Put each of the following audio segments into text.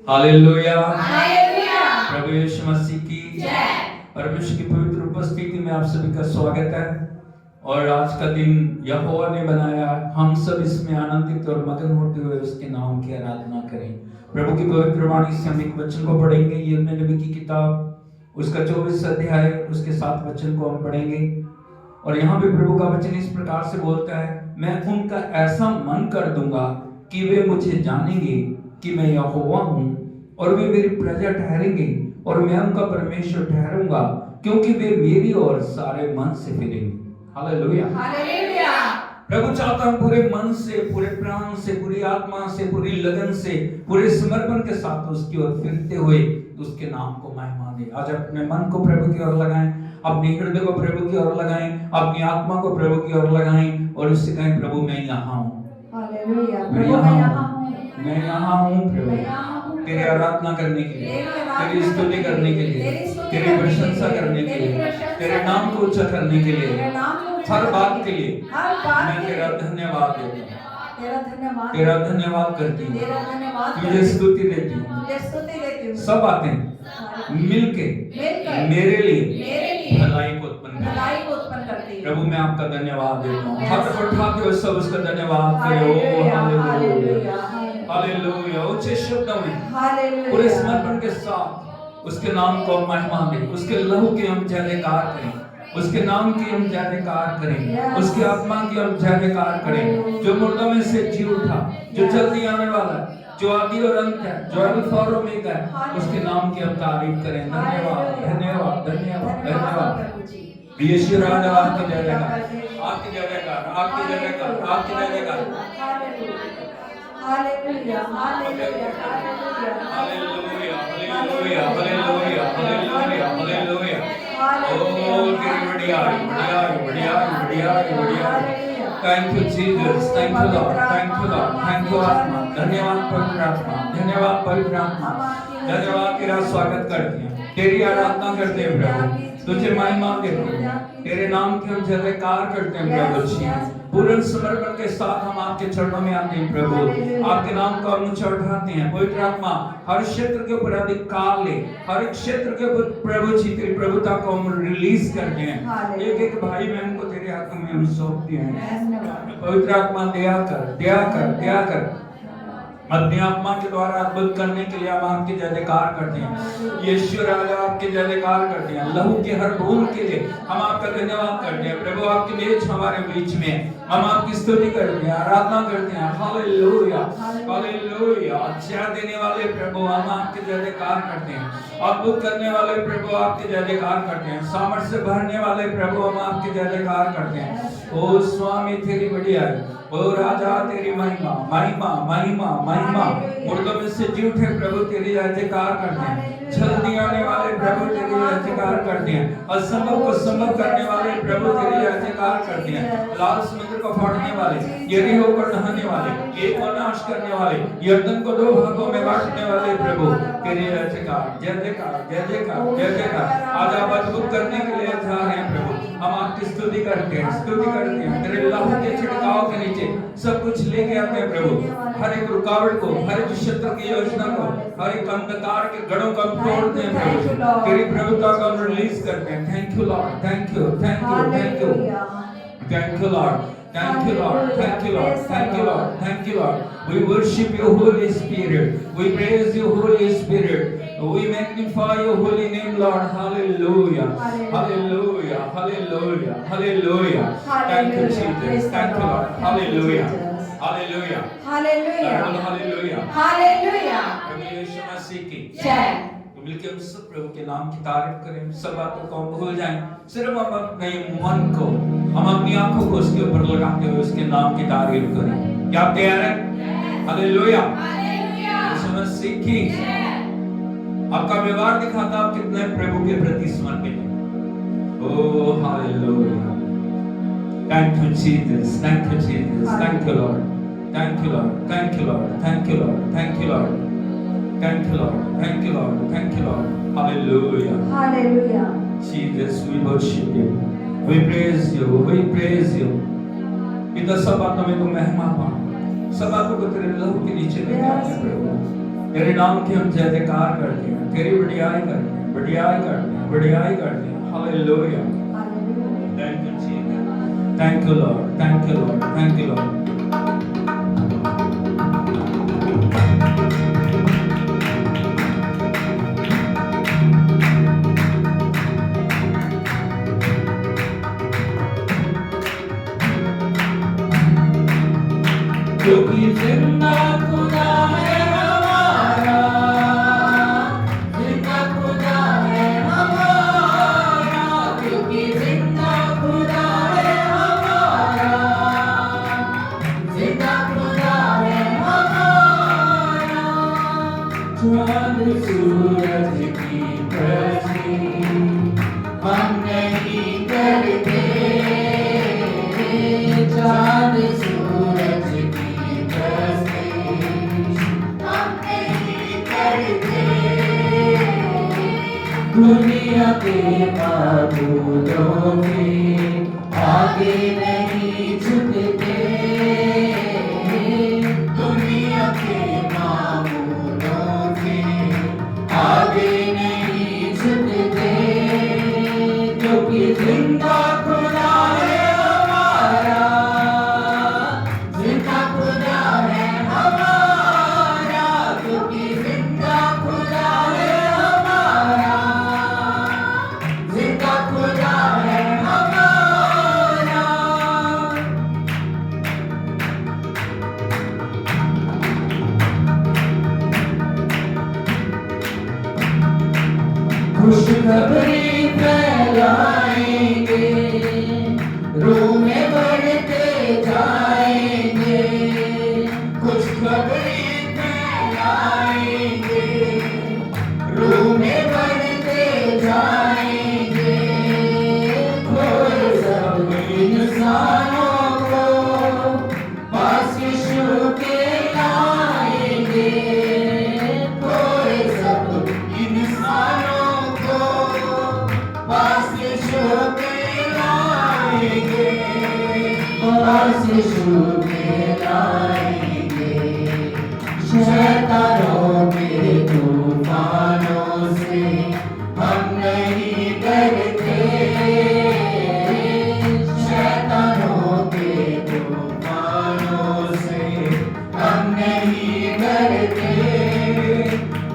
Hallelujah. Hallelujah. प्रभु यीशु मसीह की जय। परमेश्वर की पवित्र उपस्थिति में आप सभी का स्वागत है। और आज का दिन यहोवा ने बनाया, हम सब इसमें आनंदित और मगन होते हुए उसके नाम की आराधना करें। प्रभु की पवित्र वाणी से हम एक वचन को पढ़ेंगे, यिर्मयाह नबी की किताब उसका 24 अध्याय उसके 7 वचन को हम पढ़ेंगे। और यहाँ पे प्रभु का वचन इस प्रकार से बोलता है, मैं उनका ऐसा मन कर दूंगा कि वे मुझे जानेंगे कि मैं यहोवा हूँ, और वे मेरी प्रजा ठहरेंगे और मैं उनका परमेश्वर ठहरूंगा, क्योंकि वे मेरी ओर सारे मन से फिरेंगे। हालेलुया। हालेलुया। प्रभु चाहता हूं पूरे मन से, पूरे प्राण से, पूरी आत्मा से, पूरी लगन से, पूरे समर्पण के साथ उसकी ओर फिरते हुए उसके नाम को महिमा दे। आज अपने मन को प्रभु की ओर लगाएं, अपने हृदय को प्रभु की ओर लगाएं, अपनी आत्मा को प्रभु की ओर लगाएं और उससे कहें, प्रभु मैं यहाँ हूँ, हालेलुया। मैं प्रभु मैं यहाँ यहाँ हूँ, हूँ, मैं यहाँ हूँ प्रभु, मैं यहाँ हूँ तेरी आराधना करने के लिए, तेरी तेरी स्तुति करने के लिए, तेरी प्रशंसा करने के लिए, तेरे नाम को ऊंचा करने के लिए, हर बात के लिए मैं तेरा धन्यवाद देता हूँ, तेरा धन्यवाद करती हूँ, तुझे स्तुति देती हूँ। सब बातें मिलके मेरे लिए भलाई को उत्पन्न करती हैं। प्रभु मैं आपका धन्यवाद देता हूँ। हाथ उठाते हुए सब उसका धन्यवाद करें। ओ हालेलुया, हालेलुया। ऊंचे शब्दों में पूरे समर्पण के साथ उसके नाम को महिमा दें, उसके लहू की हम जयकार करें, उसके नाम की हम जयकार करें, उसकी आत्मा की हम जयकार करें, जो मुर्दों में से जी उठा, जो जल्दी आने वाला है, जो आदि और अंत है, जो अल्फा और ओमेगा है, उसके नाम की हम तारीफ करें। धन्यवाद, धन्यवाद, धन्यवाद, धन्यवाद। यीशु राजा आपकी जय जयकार, आपकी जय जयकार, आपकी जय जयकार, आपकी जय जयकार। Hallelujah, hallelujah, hallelujah, hallelujah, hallelujah, hallelujah, hallelujah. ओ तेरी बढ़ियाई, बढ़ियाई, बढ़ियाई, बढ़ियाई, बढ़ियाई। Thank you Jesus, thank you Lord, thank you Lord, thank you आत्मा, धन्यवाद पवित्र आत्मा, धन्यवाद पवित्र आत्मा, धन्यवाद। तेरा स्वागत करते हैं, तेरी आराधना करते हैं प्रभु, तुझे महिमा देते हैं, तेरे नाम की हम जयकार करते हैं प्रभु जी। पूर्ण समर्पण के साथ हम आपके चरणों में आते हैं प्रभु, आपके नाम को हम ऊंचा उठाते हैं। पवित्र आत्मा हर क्षेत्र के ऊपर अधिकार ले, हर क्षेत्र के ऊपर प्रभु जी तेरी प्रभुता को हम रिलीज करते हैं। एक एक भाई बहन को तेरे हाथों में हम सौंपते हैं। पवित्र आत्मा दया कर, दया कर, दया कर। अपनी आत्मा के द्वारा अद्भुत करने के लिए हम आपकी जय जयकार करते हैं। यीशु राजा आपकी जय जयकार करते हैं। लहू के हर बूंद के लिए हम आपका धन्यवाद करते हैं प्रभु। आपकी मेज हमारे बीच में, हम आपकी स्तुति करते हैं, आराधना करते हैं। Hallelujah, hallelujah. जय देने वाले प्रभु हम आपकी जय जयकार करते हैं। अद्भुत करने वाले प्रभु आपकी जय जयकार करते हैं। सामर्थ्य से भरने वाले प्रभु हम आपकी जय जयकार करते हैं। ओ स्वामी तेरी बढ़ियाई, ओ राजा तेरी महिमा, महिमा, महिमा, महिमा। मुर्दों में से जी उठे प्रभु तेरी जय जयकार करते हैं। जल्दी आने वाले प्रभु तेरी जय जयकार करते हैं। असंभव को संभव करने वाले प्रभु तेरी जय जयकार करते हैं। लाल समुद्र को फाड़ने वाले, यरीहो को ढहाने वाले, एक को नाश करने वाले, यरदन को 2 भागों में बांटने वाले प्रभु तेरी जय जयकार, जय जयकार, जय जयकार, जय जयकार। आज आप अद्भुत करने के लिए जा रहे हैं प्रभु, हम आपकी स्तुति करते हैं, स्तुति करते हैं। तेरे लहू के छिड़काव के नीचे सब कुछ लेके आते हैं प्रभु। हर एक रुकावट को, हर एक शत्रु की योजना को, हर एक अंधकार के गढ़ों को हम तोड़ते हैं प्रभु। तेरी प्रभुता को हम रिलीज करते हैं। Thank you Lord, thank you, thank you, thank you, thank you Lord, thank you Lord, thank you Lord, thank you Lord, thank you Lord. We worship you Holy Spirit, we praise you Holy Spirit, we magnify your holy name Lord. Hallelujah, hallelujah, hallelujah, hallelujah. Thank you Jesus, thank you Lord. Hallelujah, hallelujah, hallelujah, hallelujah, hallelujah. प्रभु यीशु मसीह की जय। मिलकर हम सब प्रभु के नाम की तारीफ करें, सब बातों को हम भूल जाएं, सिर्फ हम अपने मन को, हम अपनी आंखों को उसके ऊपर लगाते हुए उसके नाम की तारीफ करें। क्या आप तैयार हैं? हालेलुया, यीशु मसीह की। आपका व्यवहार दिखाता आप कितने प्रभु के प्रति समर्पित हैं। Oh hallelujah, thank you Jesus, thank you Jesus, thank you Lord, thank you Lord, thank you Lord, thank you Lord, thank you Lord, thank you Lord, thank you Lord, thank you Lord. Hallelujah, hallelujah. Jesus, we worship you, we praise you, we praise you. इन सब बातों में तू महिमा पा, सब बातों को तेरे लहू के नीचे लेके आते हैं प्रभु। तेरे नाम की हम जयकार करते हैं, तेरी बढ़ियाई करते हैं, बढ़ियाई करते हैं, बढ़ियाई करते हैं। Hallelujah. Thank you Jesus, thank you Lord, thank you Lord, thank you Lord. क्योंकि जिंदा खुदा है हमारा, जिंदा खुदा है हमारा, क्योंकि जिंदा खुदा है हमारा, जिंदा खुदा है हमारा। चांद सूरज की प्रति हम नहीं करते, चांद सूरज की प्रति हम नहीं करते, दुनिया के माबूदों के आगे नहीं झुकते, दुनिया के माबूदों के आगे नहीं झुकते, क्योंकि जिंदा खुदा है हमारा, जिंदा खुदा है हमारा, क्योंकि जिंदा खुदा है हमारा, जिंदा खुदा है हमारा। खुशखबरी फैलाएंगे, रूह में बढ़ते जाएंगे, खुशखबरी फैलाएंगे, रूह में बढ़ते जाएंगे, खोए सब इंसानों को पास यीशु के लाएंगे, खोए सब इंसानों को पास यीशु के लाएंगे, पास यीशु के लाएंगे। शैतानों के तूफानों से हम नहीं डरते, शैतानों के तूफानों से हम नहीं डरते,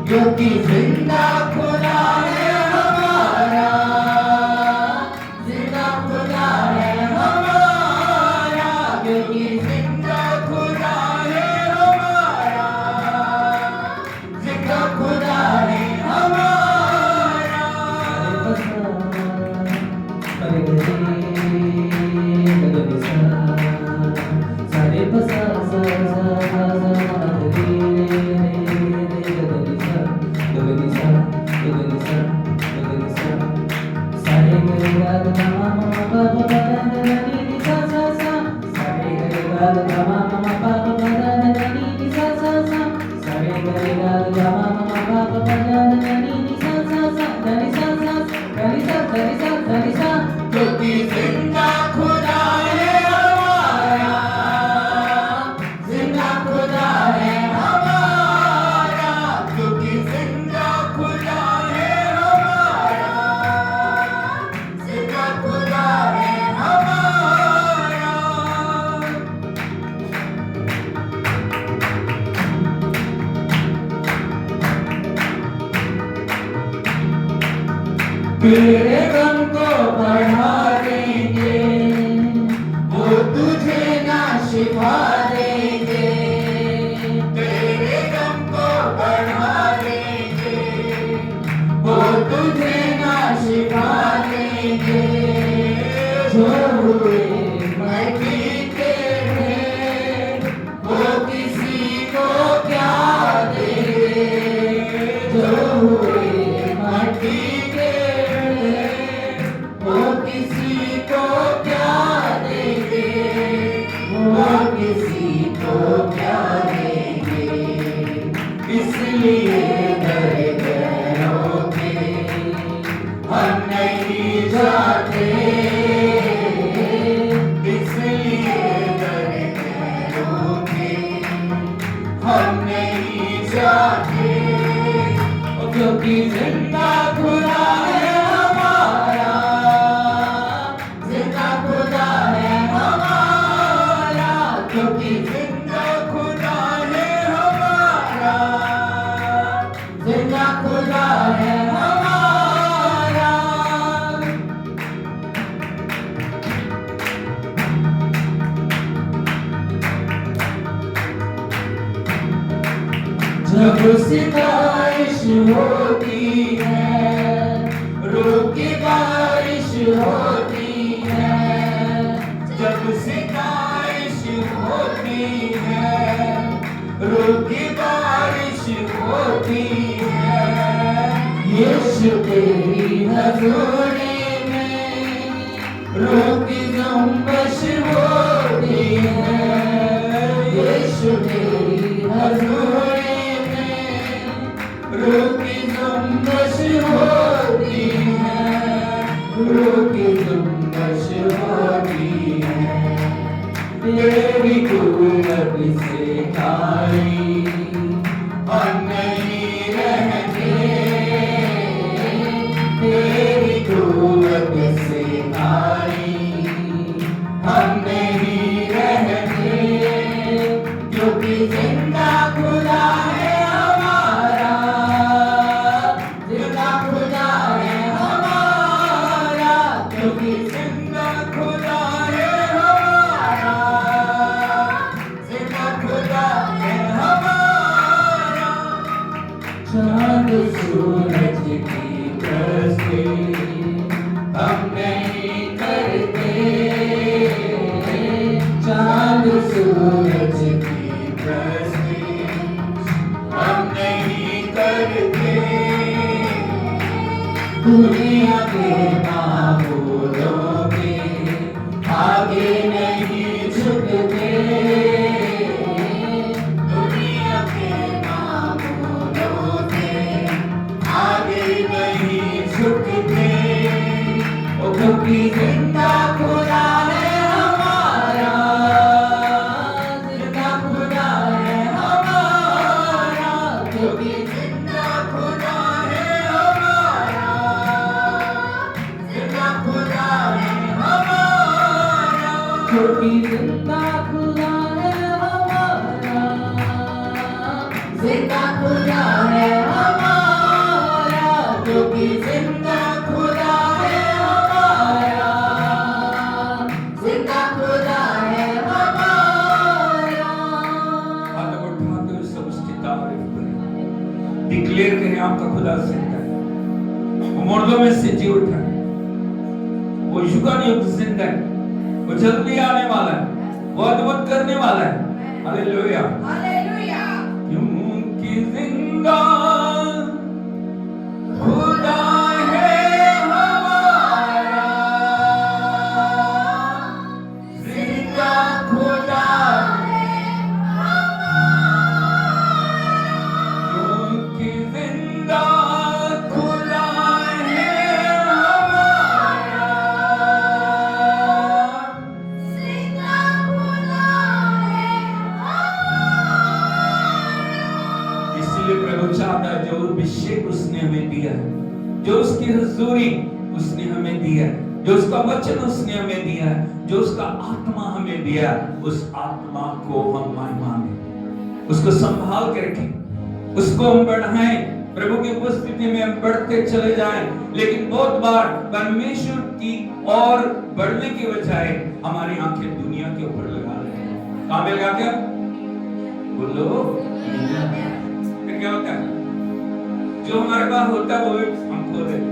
क्योंकि जिंदा खुदा है हमारा, जिंदा खुदा है हमारा, क्योंकि जिंदा खुदा है हमारा, जिंदा खुदा है हमारा। क्योंकि जिंदा खुदा है हमारा, जिंदा खुदा है हमारा, क्योंकि जिंदा खुदा है हमारा, जिंदा खुदा है हमारा। तेरे गम को बढ़ा देंगे, वो तुझे ना शिफा देंगे, तेरे गम को बढ़ा देंगे, वो तुझे ना शिफा देंगे, जो हुए मट्टी के हैं, वो किसी को क्या देंगे, जो हुए मट्टी के वो किसी को क्या देंगे, वो किसी को क्या देंगे, इसलिए डरे गैरों के हम नहीं जाते, इसलिए डरे गैरों के हम नहीं जाते। क्योंकि जिंदा खुदा है हमारा, जिंदा खुदा है हमारा, क्योंकि जिंदा खुदा है हमारा, जिंदा खुदा है हमारा। जब सितारिश होती है, रूह की बारिश होती है, जब सितारिश होती है, रूह की बारिश होती है, यीशु तेरी हजूरी में रूह की जुम्बश होती है, यीशु तेरी हजूरी रूह की जुम्बश होती है, रूह की जुम्बश होती है, तेरी कुव्वत से खाली हम नहीं रहते, तेरी कुव्वत से खाली हम नहीं रहते, क्योंकि जिंदा खुदा है हमारा, जिंदा खुदा है हमारा, क्योंकि जिंदा खुदा है हमारा, जिंदा खुदा है हमारा। चांद सूरज की परस्ती हम नहीं करते, चांद सूरज की परस्ती हम नहीं करते, दुनिया के मामूलों के आगे नहीं झुकते, दुनिया के मामूलों के आगे नहीं झुकते, क्योंकि जिंदा खुदा है हमारा, जिंदा खुदा है हमारा, क्योंकि जिंदा खुदा है हमारा, जिंदा खुदा है हमारा, क्योंकि जिंदा खुदा है हमारा, जिंदा खुदा है हमारा, क्योंकि जिंदा खुदा है हमारा, जिंदा खुदा है हमारा। हाथ उठाते हुए सब उसकी तारीफ करें, डिक्लेयर करें आपका खुदा जिंदा है, वो मुर्दों में से जी उठा है, वो युगानुयुग जिंदा है, वो जल्दी आने वाला है, वो अद्भुत करने वाला है। Hallelujah, hallelujah. क्योंकि जिंदा खुदा है हमारा, जिंदा खुदा है हमारा, क्योंकि जिंदा खुदा है हमारा, जिंदा खुदा है हमारा। इसलिए प्रभु चाहता है जो अभिषेक उसने हमें दिया है, जो उसकी हजूरी उसने हमें दिया है, जो उसका वचन उसने हमें दिया है, जो उसका आत्मा हमें दिया है, उस आत्मा को हम मानें, उसको संभाल के रखें, उसको हम बढ़ाएं, प्रभु की उपस्थिति में हम बढ़ते चले जाएं। लेकिन बहुत बार परमेश्वर की और बढ़ने की बजाय हमारी आंखें दुनिया के ऊपर लगा रहे हैं। कहां पे लगा क्या बोलो, फिर क्या होता है, जो हमारे पास होता है वो भी हम खो देते।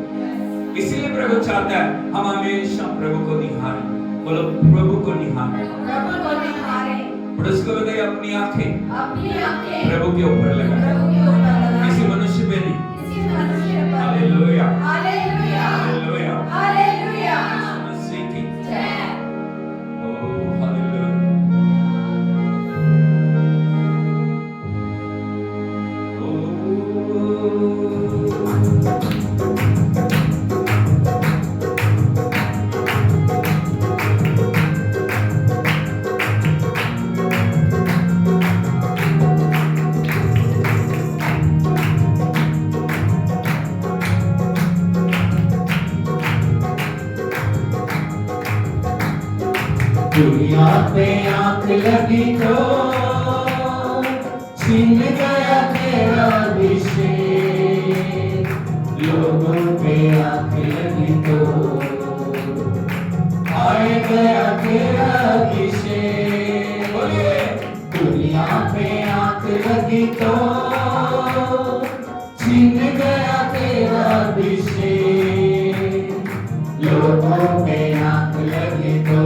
इसीलिए प्रभु चाहता है हम हमेशा प्रभु को निहारें, बोलो प्रभु को निहारें, प्रभु को निहारें, और उसको बताइए अपनी आंखें अपनी आंखें प्रभु के ऊपर लगाएं, प्रभु के ऊपर लगाएं, किसी मनुष्य पे नहीं। किसी मनुष्य पर। Hallelujah, hallelujah, hallelujah, hallelujah. Yeshu Masih की जय। ओ हालेलुया। दुनिया पे आंख लगी तो छीन गया तेरा अभिषेक, लोगों पे आंख लगी तो आए गया तेरा अभिषेक। बोलिए दुनिया पे आंख लगी तो छीन गया तेरा अभिषेक, लोगों पे आंख लगी तो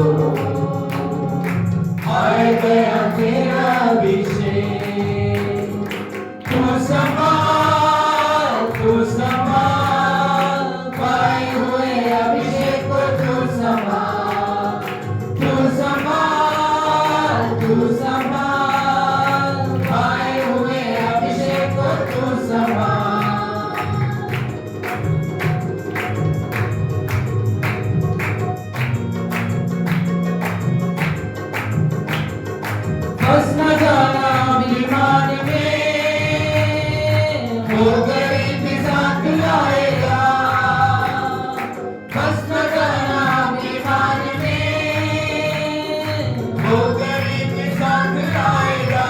आए गया तेरा अभिषेक। तू संभाल पाए हुए अभिषेक को, तू संभाल पाए हुए अभिषेक को, तू संभाल। बस न जाना अभिमान में, वो गरीब साथ लाएगा। बस न जाना अभिमान में, वो गरीब साथ लाएगा।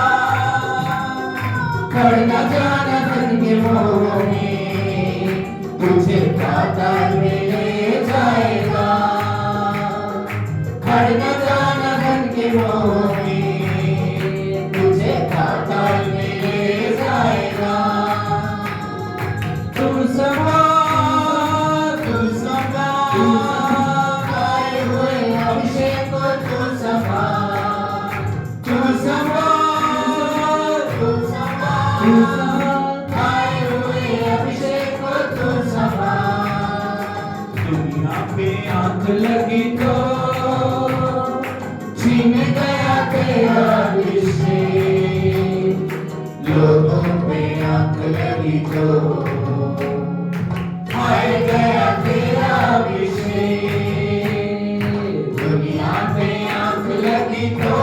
पड़ न जाना धन के मोह में, तुझे पाताल में ले जाएगा। पड़ न जाना धन के मोह में, तुझे पाताल में ले जाएगा। तू संभाल पाए हुए अभिषेक को, तू संभाल पाए हुए अभिषेक को, तू संभाल। दुनिया पे आंख लगी तो छीन गया तेरा अभिषेक, लोगों पे आंख लगी तो आए गया तेरा अभिषेक। दुनिया पे आंख लगी तो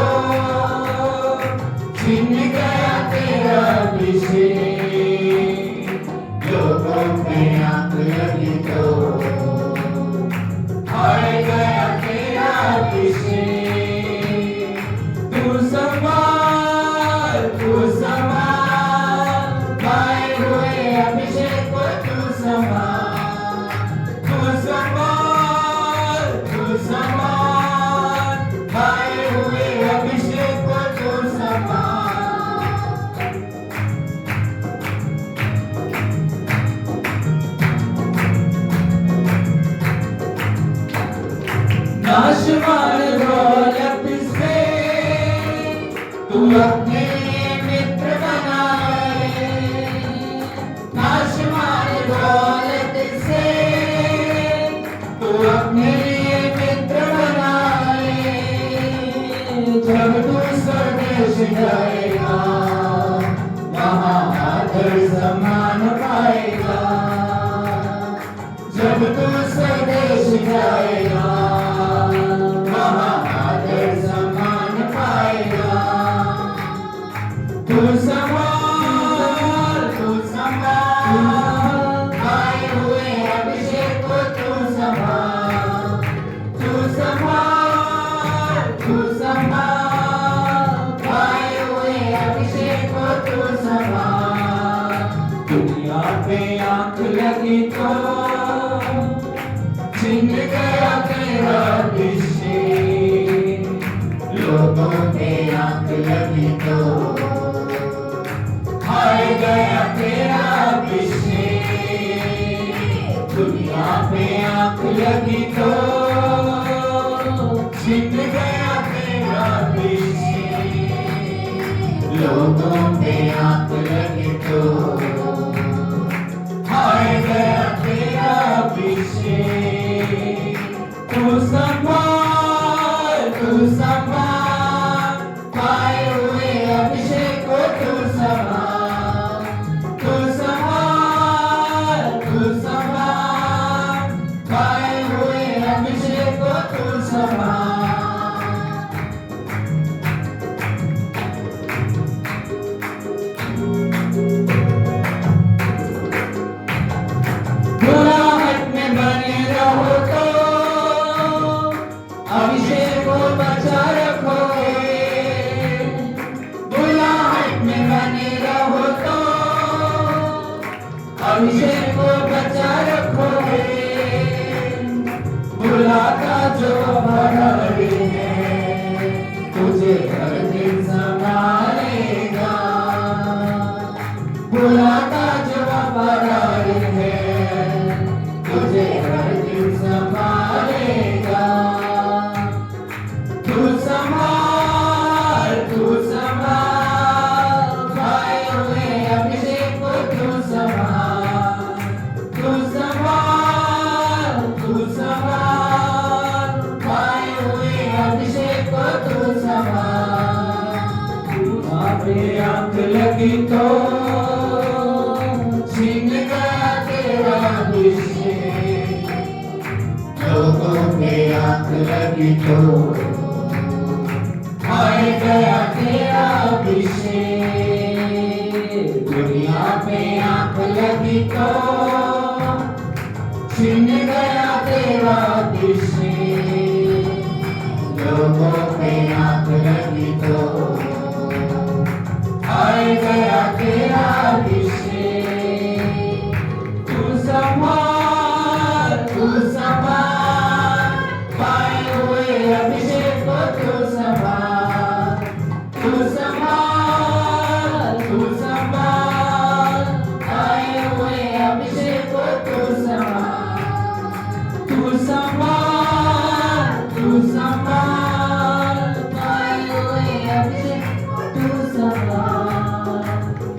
छीन गया तेरा अभिषेक, लोगों पे आंख लगी तो आए गया तेरा अभिषेक। तू संभाल पाए हुए अभिषेक को, तू संभाल पाए हुए अभिषेक को, तू संभाल। नाशवान दौलत से तू अपने मित्र बनाए। नाशवान दौलत से तू अपने मित्र बनाए। जब तू स्वदेश जाएगा, वहाँ आदर सम्मान पाएगा। जब तू स्वदेश जाएगा, वहाँ आदर सम्मान पाएगा। तू संभाल आए हुए अभिषेक को, तू संभाल आए हुए अभिषेक को, तू संभाल। दुनिया पे आंख लगी तो छीन गया तेरा अभिषेक, लोगों पे आंख लगी तो आए गया तेरा अभिषेक। दुनिया पे आंख लगी तो छीन गया तेरा अभिषेक, लोगों पे आंख लगी तो आए गया तेरा अभिषेक। तू संभाल पाए हुए अभिषेक को, तू संभाल पाए हुए अभिषेक को, तू संभाल। बुराहट में बने रहो तो अभिषेक को बचा अभिषेक को बचा रखोगे, बुलाता जो वफादारी है, तुझे हर दिन संभालेगा। बुलाता जो वफादारी है, तुझे हर दिन संभालेगा। तू संभाल पाए हुए अभिषेक को तू संभाल पाए हुए अभिषेक को तू संभाल। वहाँ पे आंख लगी तो छीन गया तेरा अभिषेक, लोगों पे आंख लगी तो आए गया तेरा अभिषेक। दुनिया पे आंख लगी तो छीन गया तेरा अभिषेक, लोगों पे आंख लगी तो आए गया तेरा अभिषेक। तू संभाल पाए हुए अभिषेक को तू संभाल पाए हुए अभिषेक को तू संभाल। तू संभाल पाए हुए अभिषेक को तू संभाल,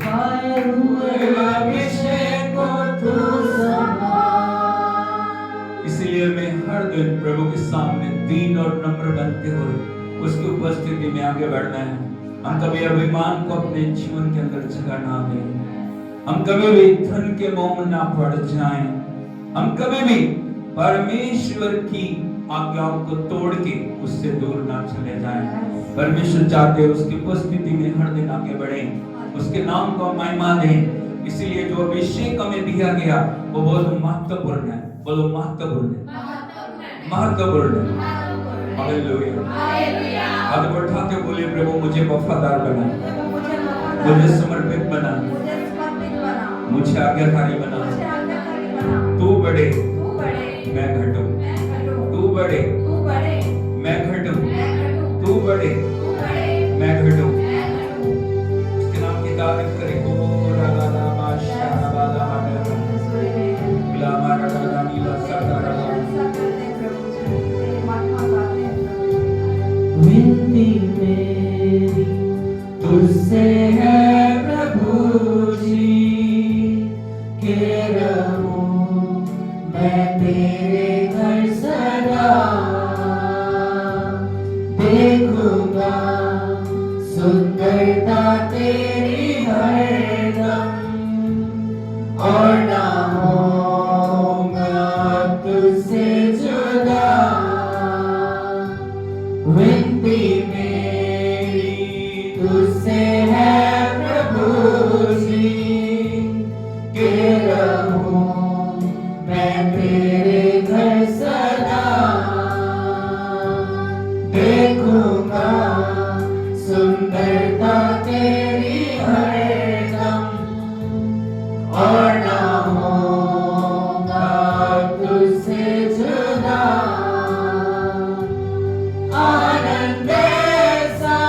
पाए हुए अभिषेक को तू संभाल। इसलिए मैं हर दिन प्रभु के सामने दीन और नम्र बनते हुए उसकी उपस्थिति में आगे बढ़ना है। हम कभी अभिमान को अपने जीवन के अंदर जगह ना दें, हम कभी भी धन के मोह में ना पड़ जाएं, हम कभी भी परमेश्वर की आज्ञाओं को तोड़ के उससे दूर ना चले जाएं। परमेश्वर चाहते हैं उसकी उपस्थिति में हर दिन आगे बढ़ें, उसके नाम को महिमा दें। इसीलिए जो अभिषेक हमें दिया गया वो बहुत महत्वपूर्ण है। बोलो महत्वपूर्ण है। हालेलुया। हाथ उठा के बोले प्रभु मुझे वफादार बना, मुझे समर्पित बना, मुझे आज्ञाकारी बना। तू बढ़े मैं घटूं, तू बढ़े मैं घटूं, तू बढ़े मैं घटूं। उसके नाम की तारीफ करें। विनती मेरी तुझसे है प्रभु जी, के रहूं मैं तेरे घर सदा। देखूंगा सुंदरता तेरी हरदम, और ना होऊंगा तुझसे जुदा। विनती मेरी तुझसे है प्रभु जी, के रहूं मैं तेरे घर सदा। देखूंगा सुंदरता तेरी हरदम, और ना होऊंगा तुझसे जुदा। आनंद ऐसा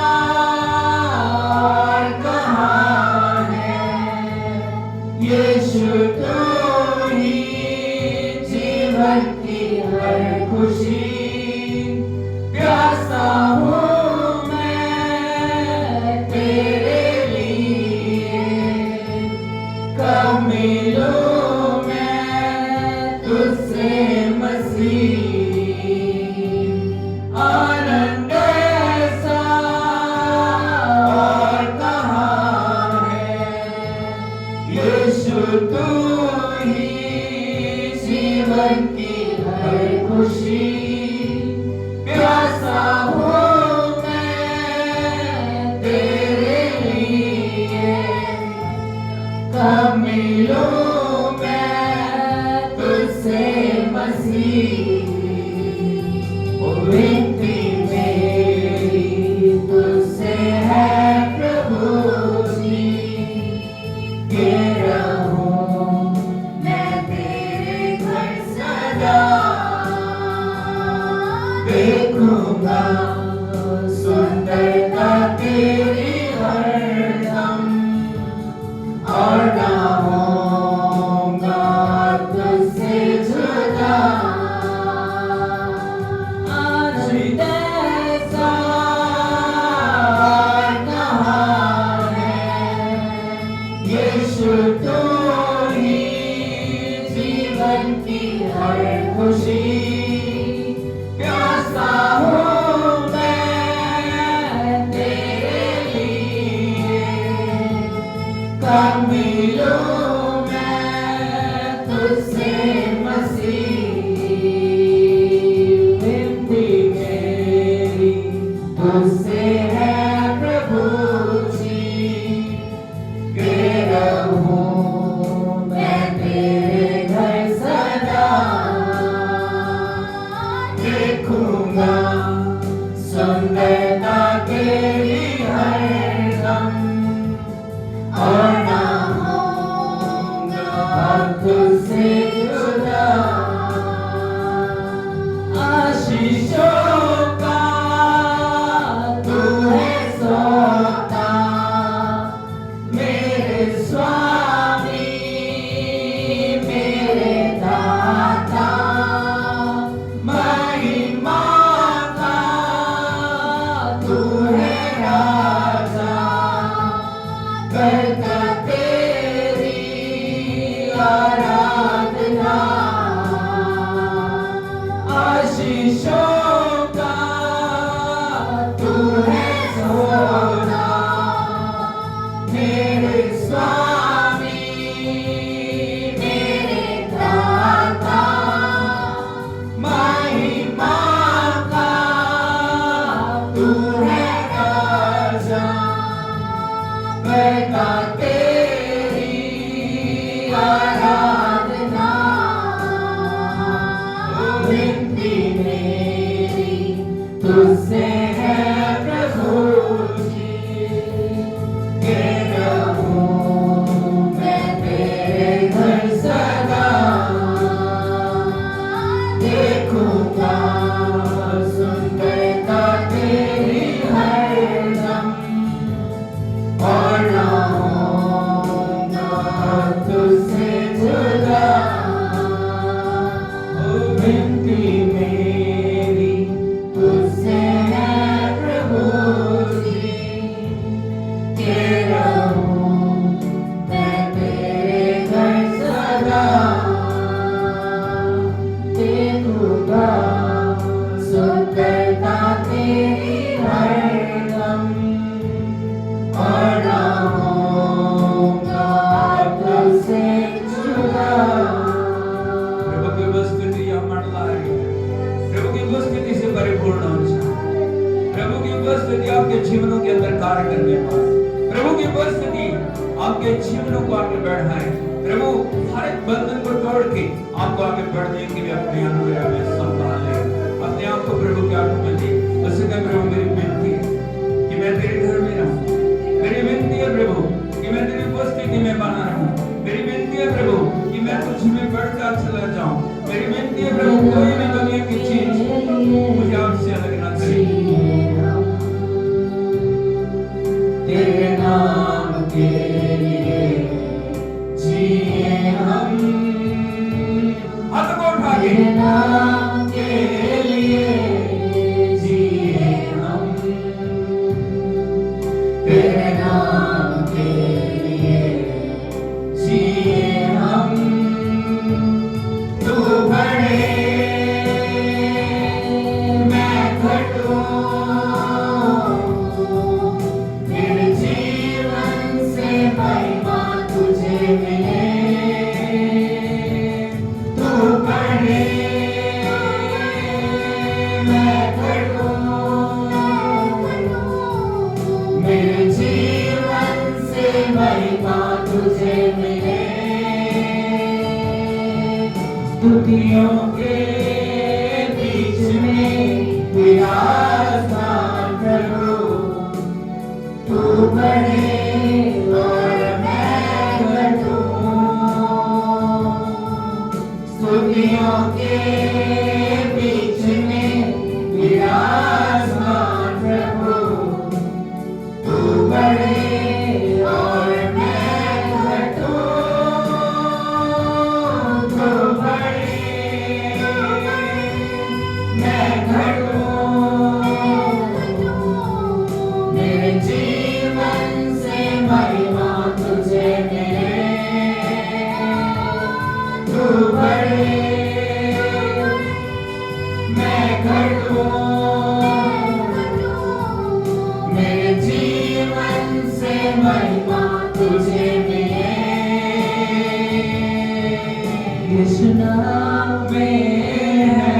कहाँ है, यीशु तू ही जीवन की हर खुशी। प्यासा हूँ मैं तेरे लिए, कब मिलूं मैं तुझसे मसीह। आनंद ऐसा और कहाँ है, यीशु तू ही जीवन की हर खुशी। प्यासा हूँ मैं तेरे लिए, कब मिलूं मैं तुझसे मसीह। विनती मेरी तुझसे है प्रभु जी, के रहूं जीवन की हर खुशी प्यासा हूँ मैं तेरे लिए, कब मिलूं मैं तुझसे मसीह, विनती मेरी तुझसे है प्रभु जी, के रहूं मैं तेरे घर सदा, देखूंगा सुंदरता तेरी हरदम, और ना होऊंगा तुझसे जुदा। आशीषों का तू है सोता, मेरे स्वामी मेरे दाता, महिमा का तू है राजा, करता तेरी आराधना। आशीषों का तू है सोना, मेरे स्वामी मेरे दाता, महिमा का तू है राजा, करता तेरी आराधना। विनती मेरी तुझसे है प्रभु जी, के रहूं मैं तेरे घर सदा, देखूंगा सुंदरता तेरी हरदम, और ना होऊंगा तुझसे जुदा। विनती मेरी तुझसे है प्रभु जी, के रहूं मैं तेरे घर सदा, देखूंगा सुंदरता तेरी हरदम, और ना होऊंगा तुझसे जुदा। प्रभु की उपस्थिति हमारे लायक है। प्रभु की उपस्थिति से परिपूर्ण हो जाए। प्रभु की उपस्थिति आपके जीवनों के अंदर कार्य करने पाए। प्रभु की उपस्थिति आपके जीवनों को आगे बढ़ाए। प्रभु हर एक बंधन को तोड़ के आपको आगे बढ़ने के लिए अपने अनुग्रह में संभाले। अपने आप को प्रभु के हाथ में दे। उससे कह प्रभु मेरी विनती है कि मैं तेरे घर में रहूं। मेरी विनती है प्रभु कि मैं तेरी उपस्थिति में बना रहूं। मेरी विनती है प्रभु कि मैं तुझ में बढ़ता चला जाऊं। मेरी विनती है प्रभु कोई भी दुनिया की चीज मुझे आपसे अलग ना करे। तेरे नाम के लिए जिए हम, हाथ को उठा के तेरे नाम के लिए जिए हम, तेरे नाम के लिए जिए हम, तू बढ़े मैं घटूं, मेरे जीवन से महिमा तुझे मिले, तू बढ़े मैं घटूं, मेरे जीवन से महिमा तुझे मिले। स्तुतियों के बीच में विराजमान प्रभु, तू बढ़े और मैं घटूं। स्तुतियों के बीच में विराजमान प्रभु, तू बढ़े और मैं घटूं, तू बढ़े मैं घटूं, तू बढ़े मैं घटूं मेरे जीवन से महिमा तुझे मिले यीशु नाम में है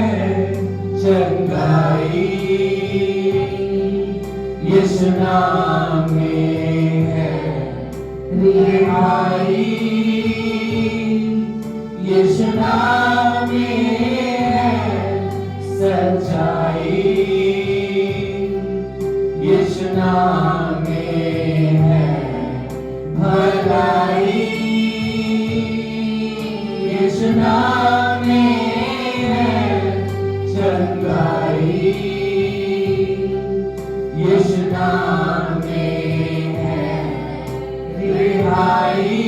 चंगाई यीशु नाम में है रिहाई यीशु नाम में है सच्चाई यीशु नाम में है भलाई यीशु नाम में है चंगाई यीशु नाम में है रिहाई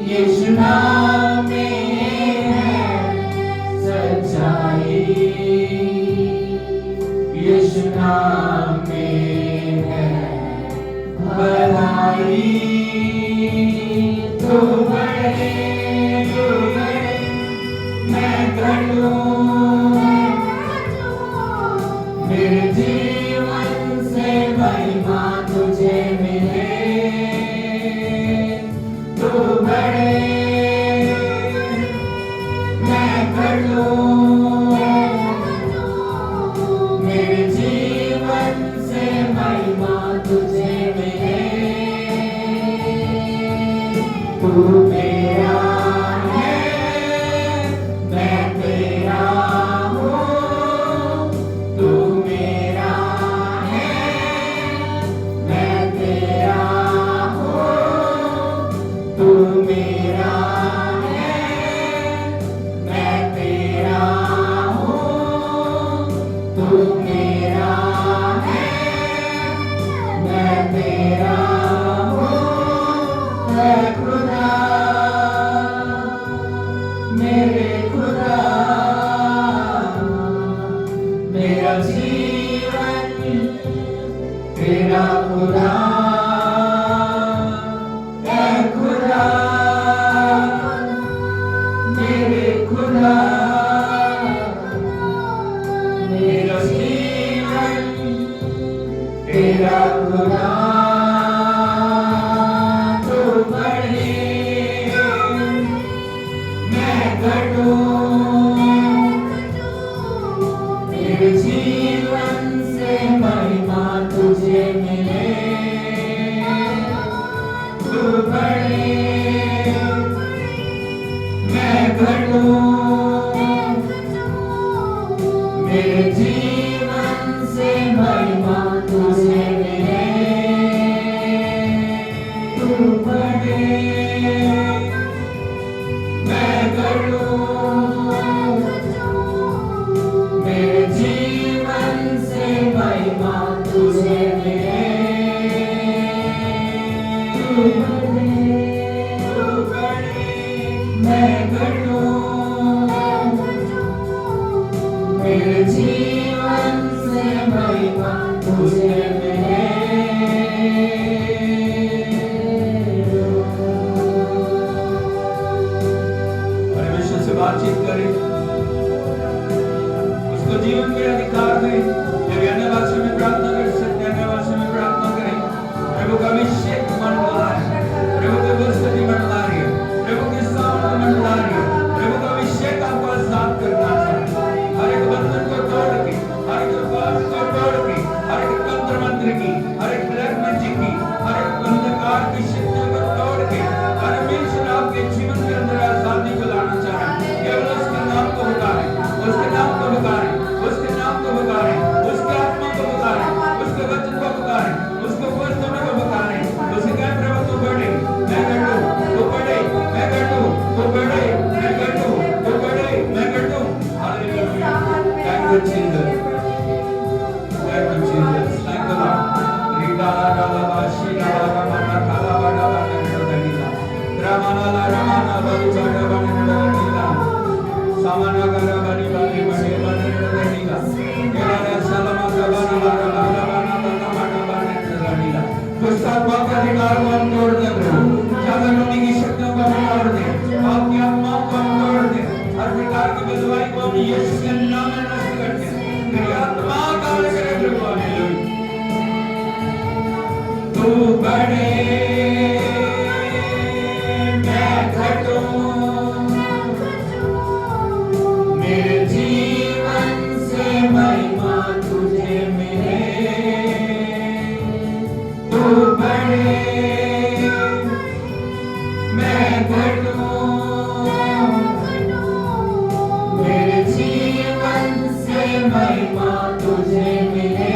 यीशु नाम में है सच्चाई यीशु नाम में है भलाई तू बढ़े मैं घटूं मेरे जीवन से महिमा तुझे मिले तू बढ़े मैं घटूं मेरे जीवन से महिमा तुझे मिले तू मेरा है मैं तेरा हूँ तू मेरा है मैं तेरा हूँ तू मेरा है मैं तेरा हूँ तू मेरा है मैं तेरा हूँ है खुदा मेरे खुदा मेरा जीवन तेरा खुदा है खुदा मेरे खुदा मेरा जीवन तेरा खुदा तू बढ़े मैं घटूं मेरे जीवन से महिमा तुझे मिले तू बढ़े मैं घटूं मेरे जीवन से महिमा तुझे मिले तू बढ़े मैं घटूं मेरे जीवन से महिमा तुझे मिले तू बढ़े मैं घटूं मेरे जीवन से महिमा तुझे मिले परमेश्वर से बातचीत करें उसको जीवन के अधिकार दें यदि अन्य भाषा में प्रार्थना कर सकते हैं अन्य भाषा में प्रार्थना करें प्रभु का अभिषेक मंडला है प्रभु की उपस्थिति मंडला रही है प्रभु की सामर्थ्य मंडला रही है प्रभु का अभिषेक आपको आजाद करना चाहिए हर एक बंधन को तोड़ के हर एक बात को तोड़ के हर एक तंत्र मंत्र की हर एक ब्लैक मैजिक की हर एक अंधकार की शक्तियों को तोड़ के परमेश्वर आपके जीवन के अंदर आजादी को लाना चाहे केवल उसके नाम को पुकारें उसके नाम को पुकारें उसके नाम को पुकारें उसके आत्मा को पुकारें उसके वचन को पुकारें उसको उपस्थिति को पुकारें उसे कहें प्रभु तू बढ़े मैं घटूं तू बढ़े मैं घटूं तू बढ़े मैं घटूं तू बढ़े मैं घटूं hallelujah thank you Jesus thank you Jesus thank you Lord रीता ला ला बाशी ला ला माना खाला बड़ा बड़ा नडनीला रामाना ला रामाना बड़ी बड़ा बड़ा नडनीला सामाना करा बड़ी बड़ी बड़ी बड़ी नडनीला केरा सलामा सबाना ला ला ला बना बना बना बना नडनीला दुष्ट आत्मा का अधिकार को हम तोड़ दे प्रभु जादूटोनी की शक्तियों को हम तोड़ दे महिमा तुझे मिले।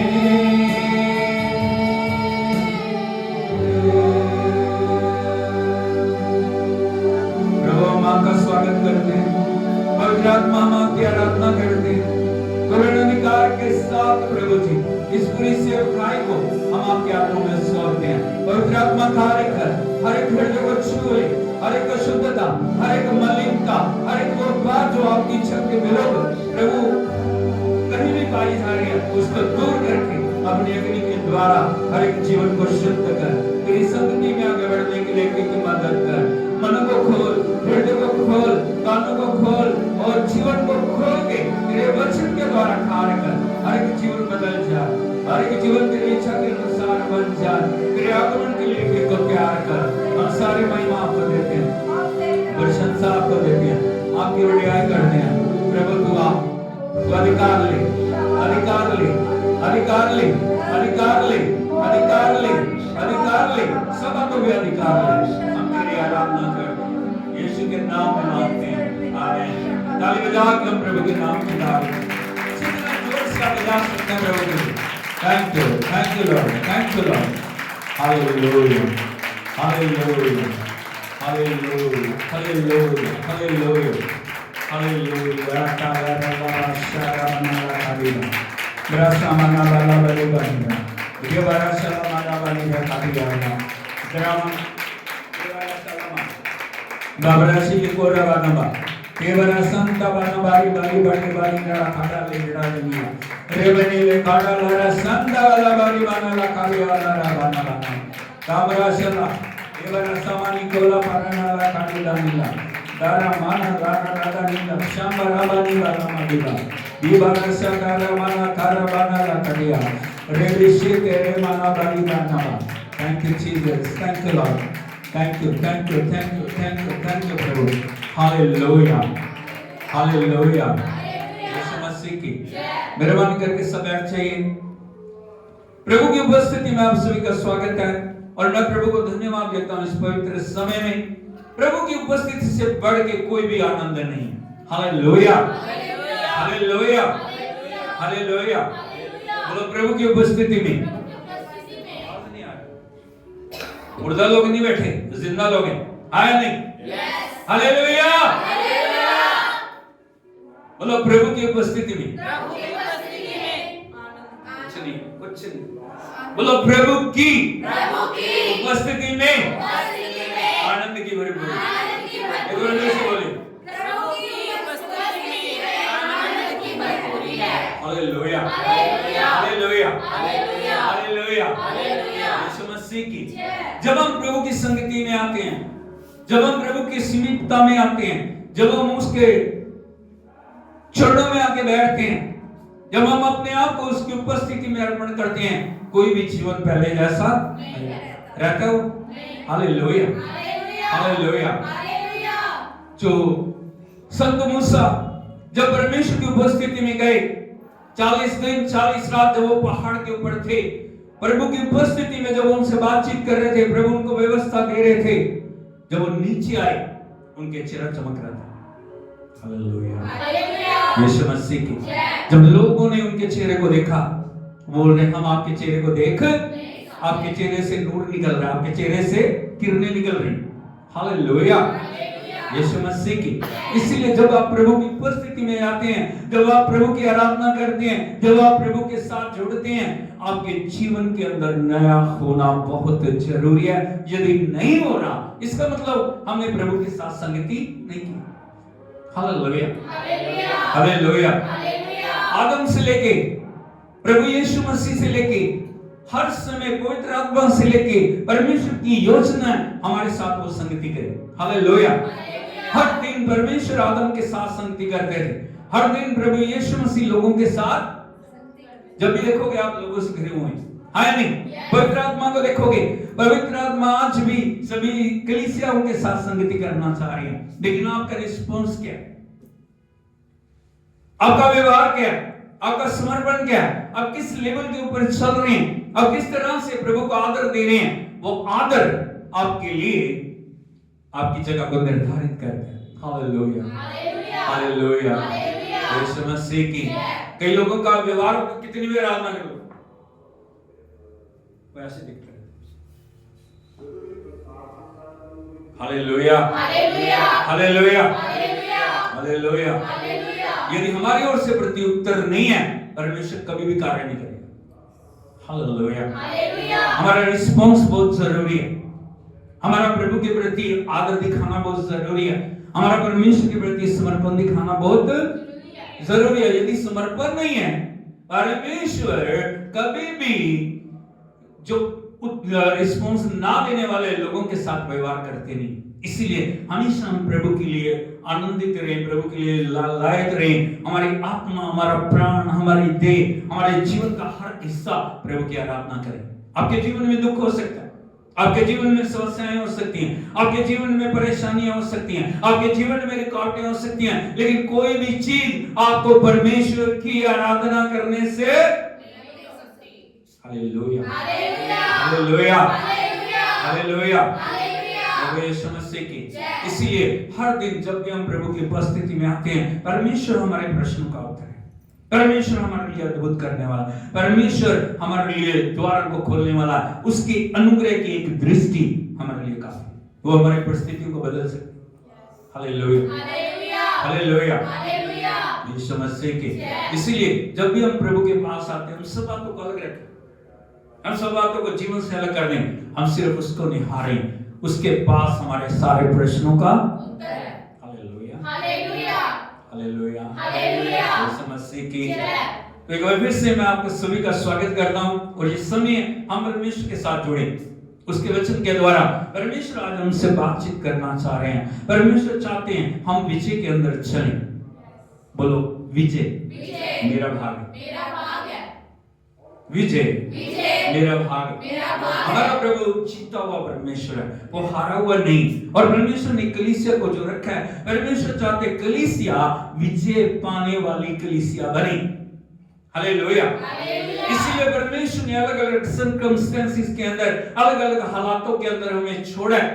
प्रभु हम आपका स्वागत करते हैं, पवित्र आत्मा हम आपकी आराधना करते हैं। पूर्ण अधिकार के साथ प्रभु जी इस पूरी सेवकाई को हम आपके हाथों में सौंपते हैं। पवित्र आत्मा कार्य कर, हर एक हृदय को छुए, हर एक अशुद्धता, हर एक मलिनता, हर एक वो बात जो आपकी इच्छा के विरुद्ध प्रभु कहीं भी पाई जा रही है, उसको दूर करके अपने अग्नि के द्वारा हर एक जीवन को शुद्ध कर, तेरी संतति में आगे बढ़ने के लिए की मदद कर। मन को खोल, हृदय को खोल, कानों को खोल और जीवन को खोल के तेरे वचन के द्वारा कार्य कर। हर एक जीवन बदल जाए, हर एक जीवन तेरी इच्छा के अनुसार बन जाए। तेरे आगमन के लिए भी तो तैयार कर। हम सारी महिमा आपको देते हैं, प्रशंसा आपको देते हैं, आपकी बड़ाई करते हैं। प्रभु तू आप, तू अधिकार ले, अधिकार ले, अधिकार ले, अधिकार ले, अधिकार ले, अधिकार ले, सब आपको भी अधिकार ले। हम तेरी आराधना करते हैं, यीशु के नाम में मांगते हैं, आमीन। ताली बजा के हम प्रभु के नाम की तारीफ जितना जोर से आप बजा सकते हैं प्रभु के लिए। Thank you Lord, thank you lord. Hallelujah, hallelujah, hallelujah, hallelujah, hallelujah, hallelujah. ताला ताला शारा मना कादिया, ब्रासा मना बाला बले बंदा, ये बरासा मना बाली का कादिया ना, ड्रामा बाबरासी के कोरा बानबा, ये बरासंता बानबारी बाली बाली बाली नड़ा खाड़ा ले जड़ा दुनिया, रेबनी ले खाड़ा लड़ा संता वाला बाली बानला कादिया लड़ा बानला, काबरासला, ये बरासामानी कोला पारना ला कादिया नीला, दारा माना दारा दारा नीला, शांबरा बाली बाला मादिला, ये बरासा दारा माना कारा बानला कादिया, रेबिशी तेरे माना बाली बानला। Thank you Jesus, thank you Lord. Thank you, thank you, thank you, thank you, thank you प्रभु। Hallelujah, hallelujah. यीशु मसीह की मेहरबानी करके सब बैठ जाइए। प्रभु की उपस्थिति में आप सभी का स्वागत है और मैं प्रभु को धन्यवाद देता हूँ इस पवित्र समय में। प्रभु की उपस्थिति से बढ़ के कोई भी आनंद नहीं। Hallelujah, hallelujah, hallelujah. बोलो प्रभु की उपस्थिति में मुर्दा लोग नहीं बैठे, जिंदा लोग हैं, आया नहीं? हालेलुया, बोलो प्रभु की उपस्थिति में कुछ नहीं, कुछ नहीं। बोलो प्रभु की उपस्थिति में आनंद की भरपूरी। एक बार जोर से बोले, hallelujah, hallelujah, hallelujah, Yeshu Masih की। जब हम प्रभु की संगति में आते हैं, जब हम प्रभु की समीपता में आते हैं, जब हम उसके चरणों में आके बैठते हैं, जब हम अपने आप को उसकी उपस्थिति में अर्पण करते हैं, कोई भी जीवन पहले जैसा रहता हो। Hallelujah, hallelujah. जो संत मूसा जब परमेश्वर की उपस्थिति में गए, 40 दिन 40 रात जब वो पहाड़ के ऊपर थे, प्रभु की उपस्थिति में जब उनसे बातचीत कर रहे थे, प्रभु उनको व्यवस्था दे रहे थे, जब वो नीचे आए उनके चेहरा चमक रहा था। हालेलुया, यीशु मसीह की। जब लोगों ने उनके चेहरे को देखा, बोल रहे हम आपके चेहरे को देख, आपके चेहरे से नूर निकल रहा है, आपके चेहरे से किरणें निकल रही। हालेलुया, यीशु मसीह की। इसलिए जब आप प्रभु की उपस्थिति में आते हैं, जब आप प्रभु की आराधना करते हैं, जब आप प्रभु के साथ जुड़ते हैं, आपके जीवन के अंदर नया होना बहुत जरूरी है। यदि नहीं हो रहा, इसका मतलब हमने प्रभु के साथ संगति नहीं की। Hallelujah, hallelujah. आदम से लेके प्रभु यीशु मसीह से लेके हर समय पवित्र आत्मा से लेके परमेश्वर की योजना हमारे साथ वो संगति करे। हालेलुया। हर दिन परमेश्वर आदम के साथ संगति करते थे, हर दिन प्रभु यीशु मसीह लोगों के साथ। जब भी देखोगे आप लोगों से घिरे हुए हैं, है नहीं? पवित्र आत्मा को देखोगे, पवित्र आत्मा आज भी सभी कलीसियाओं के साथ संगति करना चाह रही है, लेकिन आपका रिस्पॉन्स क्या है? आपका व्यवहार क्या है? आपका समर्पण क्या है? आप किस लेवल के ऊपर चल रहे हैं? आप किस तरह से प्रभु को आदर दे रहे हैं? वो आदर आपके लिए आपकी जगह को निर्धारित करता है। हालेलुया, हालेलुया, यीशु मसीह की। कई लोगों का व्यवहार कितनी भी आराधना करो वैसे दिखता है। Hallelujah hallelujah hallelujah hallelujah hallelujah. Hallelujah. यदि हमारी ओर से प्रत्युत्तर नहीं है, परमेश्वर कभी भी कार्य नहीं करेगा। हालेलुया। हालेलुया। हमारा रिस्पॉन्स बहुत जरूरी है। हमारा प्रभु के प्रति आदर दिखाना बहुत जरूरी है। हमारा परमेश्वर के प्रति समर्पण दिखाना बहुत जरूरी है। यदि समर्पण नहीं है, परमेश्वर कभी भी जो रिस्पॉन्स ना देने वाले लोगों के साथ व्यवहार करते नहीं। इसीलिए हमेशा हम प्रभु के लिए आनंदित रहें, प्रभु के लिए लायक रहें। हमारी आत्मा, हमारा प्राण, हमारी देह, हमारे जीवन का हर हिस्सा प्रभु की आराधना करें। आपके जीवन में दुख हो सकता है, आपके जीवन में समस्याएं हो सकती हैं, आपके जीवन में परेशानियां हो सकती हैं, आपके जीवन में रुकावटें हो सकती हैं, लेकिन कोई भी चीज आपको परमेश्वर की आराधना करने से hallelujah hallelujah hallelujah hallelujah Yeshu Masih की। इसलिए हर दिन जब भी हम प्रभु की उपस्थिति में आते हैं, परमेश्वर हमारे प्रश्नों का उत्तर है, परमेश्वर हमारे लिए अद्भुत करने वाला, परमेश्वर हमारे लिए द्वार को खोलने वाला, उसकी अनुग्रह की एक दृष्टि हमारे लिए काफी, वो हमारी परिस्थितियों को बदल सकती है। Hallelujah hallelujah hallelujah Yeshu Masih की। इसलिए जब भी हम प्रभु के पास आते हैं, हम सब बातों को अलग रखें, हम सब बातों को जीवन से अलग कर दें। हम सिर्फ उसको निहारें, उसके पास हमारे सारे प्रश्नों का उत्तर है। Hallelujah hallelujah hallelujah hallelujah Yeshu Masih की। तो एक बार फिर से मैं आपको सभी का स्वागत करता हूं और इस समय हम परमेश्वर के साथ जुड़े, उसके वचन के द्वारा परमेश्वर आज हमसे बातचीत करना चाह रहे हैं। परमेश्वर चाहते हैं हम विजय के अंदर चलें। बोलो विजय मेरा भाग है, विजय मेरा भाग। हमारा प्रभु जीता हुआ परमेश्वर है, वो हारा हुआ नहीं। और परमेश्वर ने कलीसिया को जो रखा है, परमेश्वर चाहते कलीसिया विजय पाने वाली कलीसिया बने। हालेलुया। इसीलिए परमेश्वर ने अलग अलग सर्कमस्टेंसेस के अंदर, अलग अलग हालातों के अंदर हमें छोड़ा है।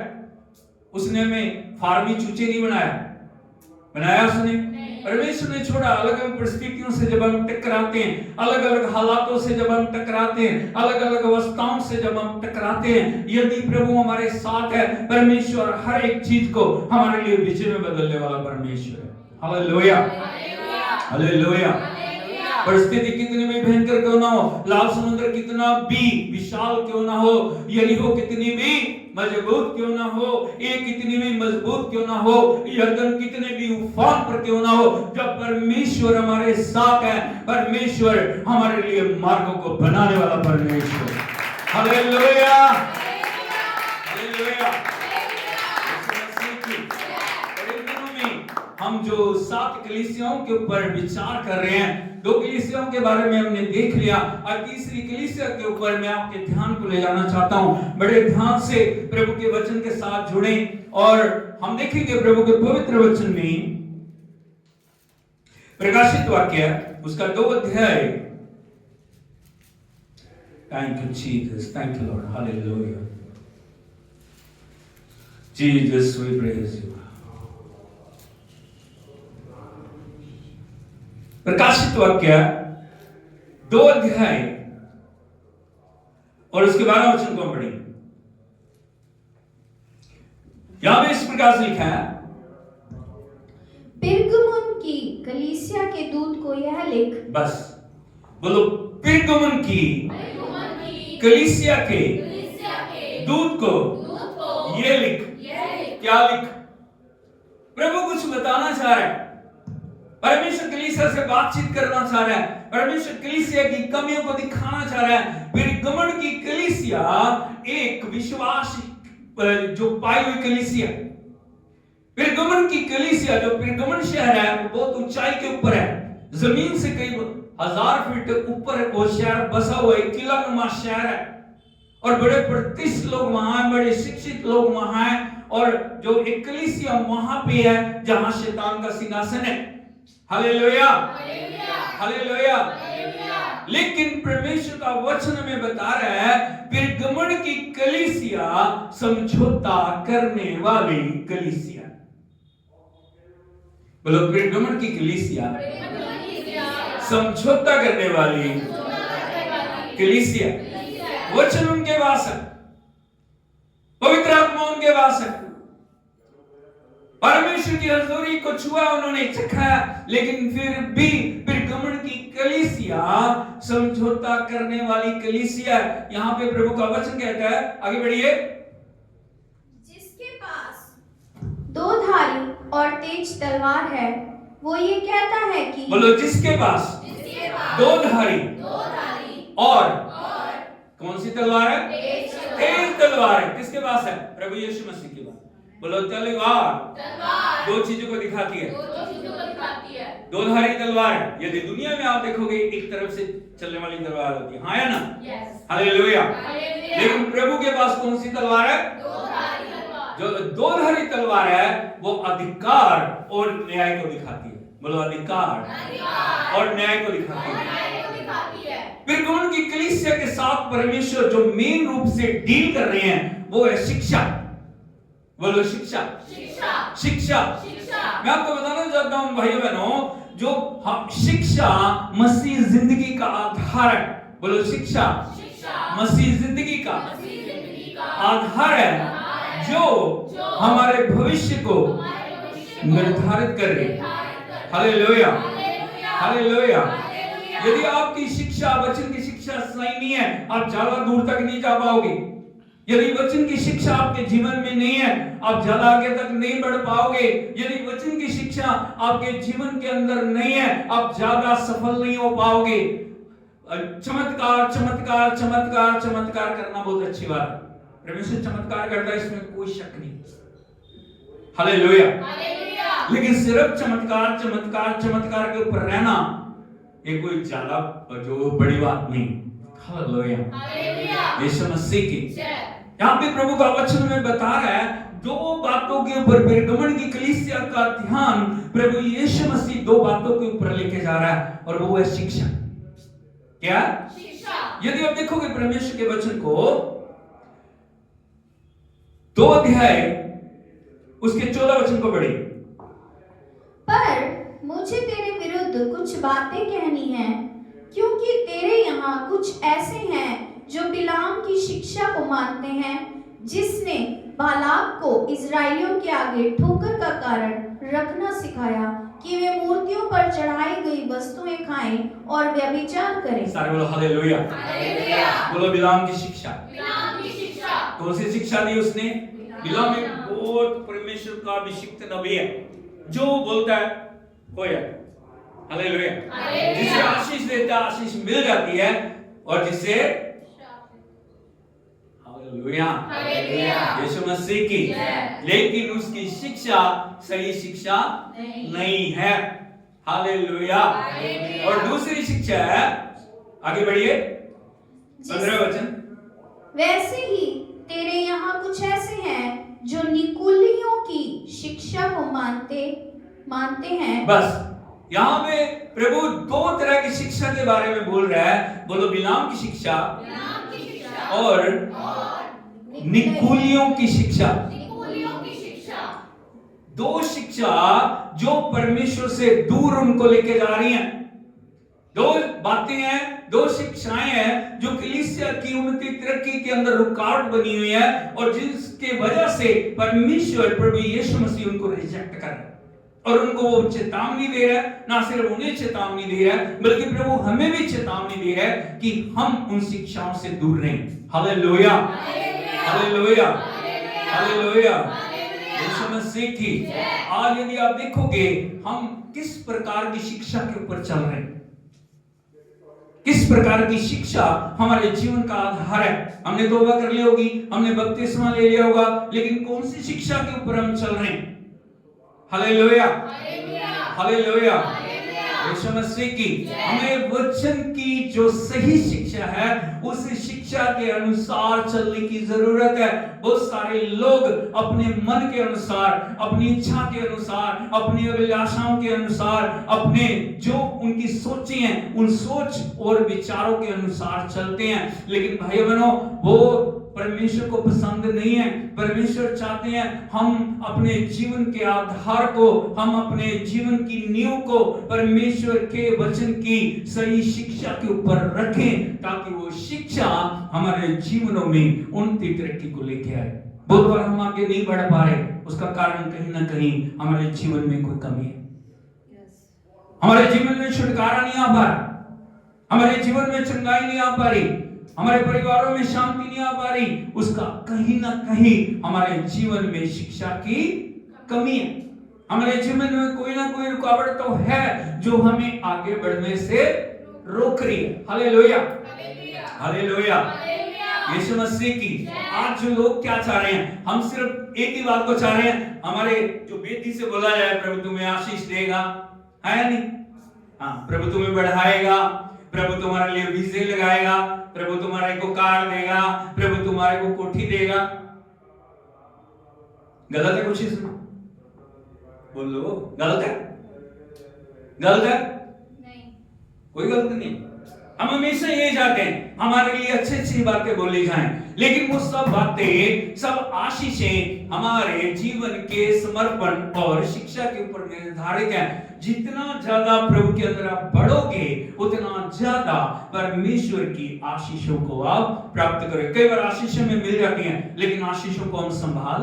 उसने हमें फार्मी चूचे नहीं बनाया उसने। परमेश्वर ने छोड़ा। अलग अलग परिस्थितियों से जब हम टकराते हैं, अलग अलग हालातों से जब हम टकराते हैं, अलग अलग अवस्थाओं से जब हम टकराते हैं, यदि प्रभु हमारे साथ है, परमेश्वर हर एक चीज को हमारे लिए विजय में बदलने वाला परमेश्वर है। Hallelujah hallelujah. परिस्थिति कितनी भी भयंकर क्यों ना हो, लाल समुद्र कितना भी विशाल क्यों ना हो, यरीहो कितनी भी मजबूत क्यों ना हो, एक कितनी भी मजबूत क्यों ना हो, यरदन कितने भी उफान पर क्यों ना हो, जब परमेश्वर हमारे साथ है, परमेश्वर हमारे लिए मार्गों को बनाने वाला परमेश्वर। Hallelujah hallelujah. हम जो 7 कलीसियाओं के ऊपर विचार कर रहे हैं, 2 कलीसियाओं के बारे में हमने देख लिया, और तीसरी कलीसिया के ऊपर मैं आपके ध्यान को ले जाना चाहता हूं। बड़े ध्यान से प्रभु के वचन के साथ जुड़ें और हम देखेंगे प्रभु के पवित्र वचन में प्रकाशित वाक्य उसका 2 अध्याय। Thank you Jesus, thank you lord, hallelujah Jesus, we praise you. प्रकाशित वाक्य 2 अध्याय और उसके 12 वचन को हम पढ़ेंगे। यहां पे इस प्रकार से लिखा है, पिरगमुन की कलीसिया के दूत को यह लिख। बस बोलो, पिरगमुन की कलीसिया के दूत को ये लिख। क्या लिख? प्रभु कुछ बताना चाह रहा है, परमेश्वर कलीसिया से बातचीत करना चाह रहा है, परमेश्वर कलीसिया की कमियों को दिखाना चाह रहा है। पिरगमुन की कलीसिया एक विश्वास जो पाई हुई कलीसिया, पिरगमुन की कलीसिया जो पिरगमुन शहर है वो बहुत ऊंचाई के ऊपर है, जमीन से कई 1000 फीट ऊपर वो शहर बसा हुआ एक किला नुमा शहर है, और बड़े प्रतिष्ठित लोग वहां हैं, बड़े शिक्षित लोग वहां हैं, और जो एक कलीसिया वहां पे है जहां शैतान का सिंहासन है। Hallelujah hallelujah. लेकिन परमेश्वर का वचन में बता रहा है, पिरगमुन की कलीसिया समझौता करने वाली कलीसिया। बोलो पेरगमन की कलीसिया समझौता करने वाली कलीसिया, वचन उनके पास है, पवित्र आत्मा उनके पास है, परमेश्वर की हजूरी को छुआ उन्होंने, चखा, लेकिन फिर भी पेरगमन की कलीसिया समझौता करने वाली कलीसिया। यहां पे प्रभु का वचन कहता है, आगे बढ़िए, जिसके पास दो धारी और तेज तलवार है, वो ये कहता है कि, बोलो जिसके पास दो धारी और कौन सी तलवार है? तेज तलवार है। किसके पास है? प्रभु यीशु मसीह के पास। बोलो तलवार दो चीजों को दिखाती है, दो धारी तलवार है। यदि दुनिया में आप देखोगे एक तरफ से चलने वाली तलवार होती है, हाँ या ना? हालेलुया। लेकिन प्रभु के पास कौन सी तलवार है? जो दो धारी तलवार है, वो अधिकार और न्याय को दिखाती है। बोलो अधिकार और न्याय को दिखाती है। पेरगमन की कलीसिया के साथ परमेश्वर जो मेन रूप से डील कर रहे हैं, वो है शिक्षा। बोलो शिक्षा। शिक्षा। मैं आपको बताना चाहता हूं भाइयों बहनों, जो शिक्षा मसीह जिंदगी का आधार है। बोलो शिक्षा मसीह जिंदगी का आधार है, जो हमारे भविष्य को निर्धारित कर रही है। Hallelujah, hallelujah. यदि आपकी शिक्षा, वचन की शिक्षा सही नहीं है, आप ज्यादा दूर तक नहीं जा पाओगे। यदि वचन की शिक्षा आपके जीवन में नहीं है, आप ज्यादा आगे तक नहीं बढ़ पाओगे। यदि वचन की शिक्षा आपके जीवन के अंदर नहीं है, आप ज्यादा सफल नहीं हो पाओगे। चमत्कार चमत्कार चमत्कार चमत्कार करना बहुत अच्छी बात है, परमेश्वर चमत्कार करता है, इसमें कोई शक नहीं। हालेलुया। लेकिन सिर्फ चमत्कार चमत्कार चमत्कार के ऊपर रहना ये कोई ज्यादा जो बड़ी बात नहीं। हालेलुया। यीशु मसीह की यहाँ पे प्रभु का वचन में बता रहा है, दो बातों के ऊपर पेरगमन की कलीसिया का ध्यान प्रभु यीशु मसीह दो बातों के ऊपर लेके जा रहा है, और वो है शिक्षा। क्या? शिक्षा। यदि आप देखोगे परमेश्वर के वचन को, 2 अध्याय उसके 14 वचन को पढ़िए। पर मुझे तेरे विरुद्ध कुछ बातें कहनी है, क्योंकि तेरे यहाँ कुछ ऐसे हैं जो बिलाम की शिक्षा को मानते हैं, जिसने बालाक को इजराइलियों के आगे ठोकर का कारण रखना सिखाया कि वे मूर्तियों पर चढ़ाई गई वस्तुएं खाएं और व्यभिचार करें। सारे बोलो हालेलुया। बोलो बिलाम की शिक्षा। कौन सी शिक्षा दी उसने? बिलाम एक बहुत परमेश्वर का अभिषिक्त नबी है, जो बोलता है हो जाता है। हालेलुया। जिसे आशीष देता है आशीष मिल जाती है, और जिसे हालेलुया यीशु मसीह की, लेकिन उसकी शिक्षा सही शिक्षा नहीं है। हालेलुया। और दूसरी शिक्षा है, आगे बढ़िए 15 वचन। वैसे ही तेरे यहाँ कुछ ऐसे हैं जो निकुलियों की शिक्षा को मानते हैं। बस यहाँ पे प्रभु 2 तरह की शिक्षा के बारे में बोल रहा है। बोलो बिलाम की शिक्षा और निकुलियों की शिक्षा। 2 शिक्षा जो परमेश्वर से दूर उनको लेके जा रही हैं। 2 बातें हैं, 2 शिक्षाएं हैं जो कलीसिया की उन्नति तरक्की के अंदर रुकावट बनी हुई है, और जिसके वजह से परमेश्वर प्रभु यीशु मसीह उनको रिजेक्ट कर रहा है, और उनको वो चेतावनी दे रहा है। ना सिर्फ उन्हें चेतावनी दे रहा है, बल्कि प्रभु हमें भी चेतावनी दे रहा है कि हम उन शिक्षाओं से दूर रहें। Hallelujah, hallelujah, hallelujah. Yeshu Masih की। आज यदि आप देखोगे हम किस प्रकार की शिक्षा के ऊपर चल रहे हैं, किस प्रकार की शिक्षा हमारे जीवन का आधार है। हमने तौबा कर ली होगी, हमने बपतिस्मा ले लिया होगा, लेकिन कौन सी शिक्षा के ऊपर हम चल रहे हैं? Hallelujah, hallelujah. यीशु मसीह की। हमें वचन की जो सही शिक्षा है, उस शिक्षा के अनुसार चलने की जरूरत है। बहुत सारे लोग अपने मन के अनुसार, अपनी इच्छा के अनुसार, अपनी अभिलाषाओं के अनुसार, अपने जो उनकी सोचें हैं, उन सोच और विचारों के अनुसार चलते हैं। लेकिन भाइयों बहनों, वो परमेश्वर को पसंद नहीं है। परमेश्वर चाहते हैं हम अपने जीवन के आधार को, हम अपने जीवन की नींव को परमेश्वर के वचन की सही शिक्षा के ऊपर रखें, ताकि वो शिक्षा हमारे जीवनों में उन्नति तरक्की को लेके आए। बहुत बार हम आगे नहीं बढ़ पा रहे, उसका कारण कहीं ना कहीं हमारे जीवन में कोई कमी है। हमारे जीवन में छुटकारा नहीं आ पा रहा, हमारे जीवन में चंगाई नहीं आ पा रही, हमारे परिवारों में शांति नहीं आ पा रही। उसका कहीं ना कहीं हमारे जीवन में शिक्षा की कमी है। हमारे जीवन में कोई ना कोई रुकावट तो है जो हमें आगे बढ़ने से रोक रही है। हालेलुया, हालेलुया, यीशु मसीह की। आज जो लोग क्या चाह रहे हैं, हम सिर्फ एक ही बात को चाह रहे हैं, हमारे जो बेटी से बोला जाए प्रभु तुम्हें आशीष देगा, है नहीं? हाँ, प्रभु तुम्हें बढ़ाएगा, प्रभु तुम्हारे लिए वीजे लगाएगा, प्रभु तुम्हारे को कार देगा, प्रभु तुम्हारे को कोठी देगा। गलत है कुछ इसमें? बोलो, गलत है? गलत है? नहीं, कोई गलत नहीं। हम हमेशा ये चाहते हैं हमारे लिए अच्छी अच्छी बातें बोली जाएं, लेकिन वो सब बातें, सब आशीषें हमारे जीवन के समर्पण और शिक्षा के ऊपर निर्धारित हैं। जितना ज्यादा प्रभु के अंदर आप बढ़ोगे, उतना ज्यादा परमेश्वर की आशीषों को आप प्राप्त करें। कई बार आशीषें में मिल जाती हैं, लेकिन आशीषों को हम संभाल,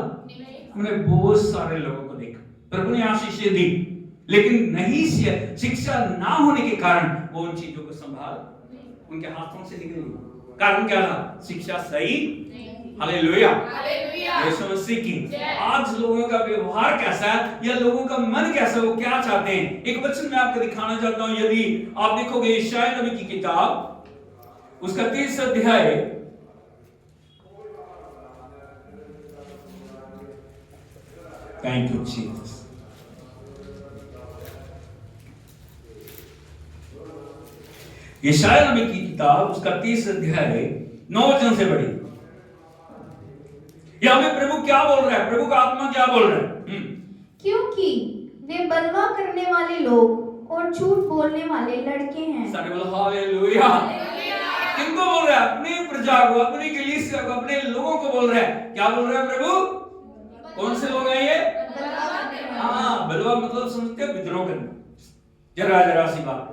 हमने बहुत सारे लोगों को देखा, प्रभु ने आशीषें दी, लेकिन नहीं शिक्षा ना होने के कारण वो उन चीजों को संभाल उनके हाथों से निकल गई। कारण क्या था? शिक्षा सही। हालेलुया, यीशु मसीह की। आज लोगों का व्यवहार कैसा है या लोगों का मन कैसा है, वो क्या चाहते हैं? एक वचन मैं आपको दिखाना चाहता हूं। यदि आप देखोगे यशायाह नबी की किताब, उसका 30 अध्याय, थैंक यू जीसस। यशायाह नबी की किताब, उसका 30 अध्याय 9 वचन से पढ़ी। यहां में प्रभु क्या बोल रहा है? प्रभु का आत्मा क्या बोल रहा है? क्योंकि वे बलवा करने वाले लोग और झूठ बोलने वाले लड़के हैं। सारे बोलो हालेलुया। किनको बोल रहा है? अपनी प्रजा को, अपनी कलीसिया को, अपने लोगों को बोल रहा है। क्या बोल रहा है प्रभु? कौन से लोग हैं ये? हाँ, बलवा मतलब समझते हो? विद्रोह करना, जरा जरा सी बात,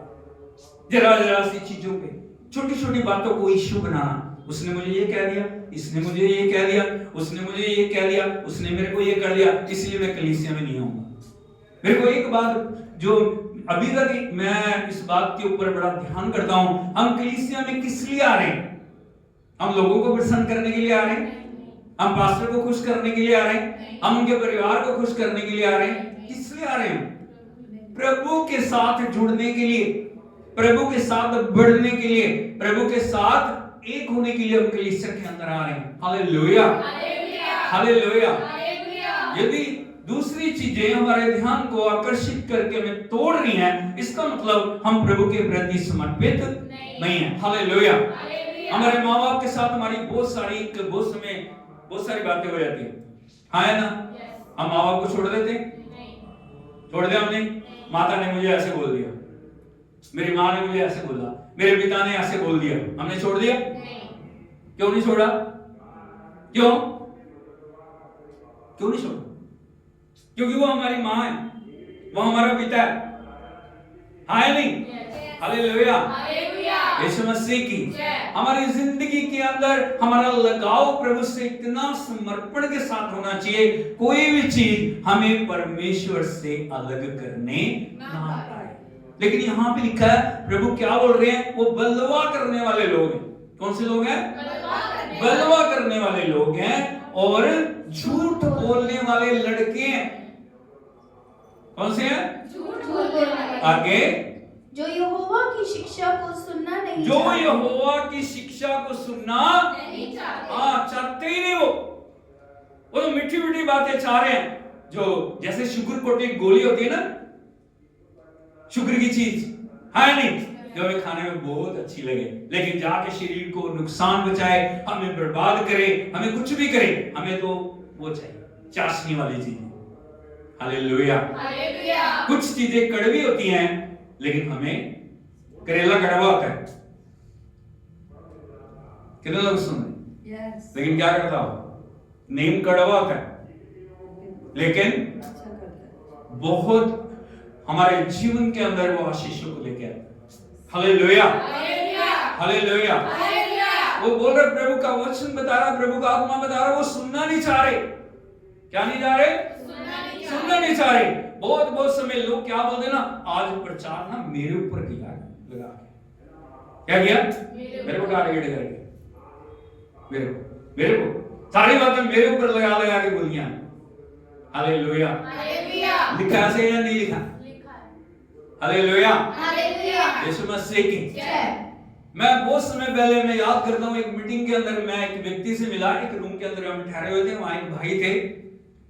जरा जरा सी चीजों पे, छोटी छोटी बातों को इश्यू बनाना। उसने मुझे ये कह दिया, इसने मुझे ये कह दिया, उसने मुझे ये कह दिया, उसने मेरे को ये कर दिया, इसलिए मैं कलीसिया में नहीं आऊंगा। मेरे को एक बात जो अभी तक मैं इस बात के ऊपर बड़ा ध्यान करता हूं, हम कलीसिया में किस लिए आ रहे हैं? हम लोगों को प्रसन्न करने के लिए आ रहे हैं? हम पास्टर को खुश करने के लिए आ रहे हैं? हम उनके परिवार को खुश करने के लिए आ रहे हैं? किस लिए आ रहे हैं? प्रभु के साथ जुड़ने के लिए, प्रभु के साथ बढ़ने के लिए, प्रभु के साथ एक होने के लिए हम कलीसिया के अंदर आ रहे हैं। Hallelujah, hallelujah. यदि दूसरी चीजें हमारे ध्यान को आकर्षित करके हमें तोड़ रही हैं, इसका मतलब हम प्रभु के प्रति समर्पित नहीं है। हालेलुया। हमारे माँ बाप के साथ हमारी बहुत सारी बातें हो जाती है, हाँ है ना? हम माँ बाप को छोड़ देते, छोड़ दिया हमने। माता ने मुझे ऐसे बोल दिया, मेरी माँ ने मुझे ऐसे बोला, मेरे पिता ने ऐसे बोल दिया, हमने छोड़ दिया? क्यों नहीं छोड़ा? क्यों नहीं छोड़ा? क्योंकि वो हमारी माँ है, वो हमारा पिता है, हाँ या नहीं? हालेलुया, यीशु मसीह की। हमारी जिंदगी के अंदर हमारा लगाव प्रभु से इतना समर्पण के साथ होना चाहिए, कोई भी चीज हमें परमेश्वर से अलग करने ना पाए। लेकिन यहाँ पे लिखा है, प्रभु क्या बोल रहे हैं? वो बलवा करने वाले लोग हैं। कौन से लोग हैं? बलवा करने वाले लोग हैं और झूठ बोलने वाले लड़के हैं। कौन से हैं? झूठ बोलने वाले। आगे, जो यहोवा की शिक्षा को सुनना नहीं जो चाहते। यहोवा की शिक्षा को सुनना नहीं चाहते। हाँ, चाहते ही नहीं। वो तो मीठी मीठी बातें चाह रहे हैं, जो जैसे शुगर कोटेड गोली होती है ना, शुगर की चीज, है नहीं, जो हमें खाने में बहुत अच्छी लगे, लेकिन जाके शरीर को नुकसान पहुंचाए, हमें बर्बाद करे, हमें कुछ भी करे, हमें तो वो चाहिए, चाशनी वाली चीज। हालेलुया। कुछ चीजें कड़वी होती हैं, लेकिन हमें करेला कड़वा होता है। कितने लोग सुन रहे? लेकिन क्या करता हूं, नीम कड़वा होता है लेकिन बहुत हमारे जीवन के अंदर वो आशीषों को लेके आता है। Hallelujah, hallelujah. वो बोल रहे प्रभु का वचन बता रहा, प्रभु का आत्मा बता रहा, वो सुनना नहीं चाह रहे। क्या नहीं चाह रहे? सुनना नहीं चाह रहे। बहुत समय लोग क्या बोलते ना, आज प्रचार ना मेरे ऊपर किया लगा के। क्या किया? मेरे को टारगेट करके, मेरे को सारी बातें मेरे ऊपर लगा के बोलियां। हालेलुया, लिखा है या नहीं लिखा? हालेलुया, यीशु मसीह की। मैं बहुत समय पहले मैं याद करता हूँ, एक मीटिंग के अंदर मैं एक व्यक्ति से मिला, एक रूम के अंदर हम ठहरे हुए थे, वहां एक भाई थे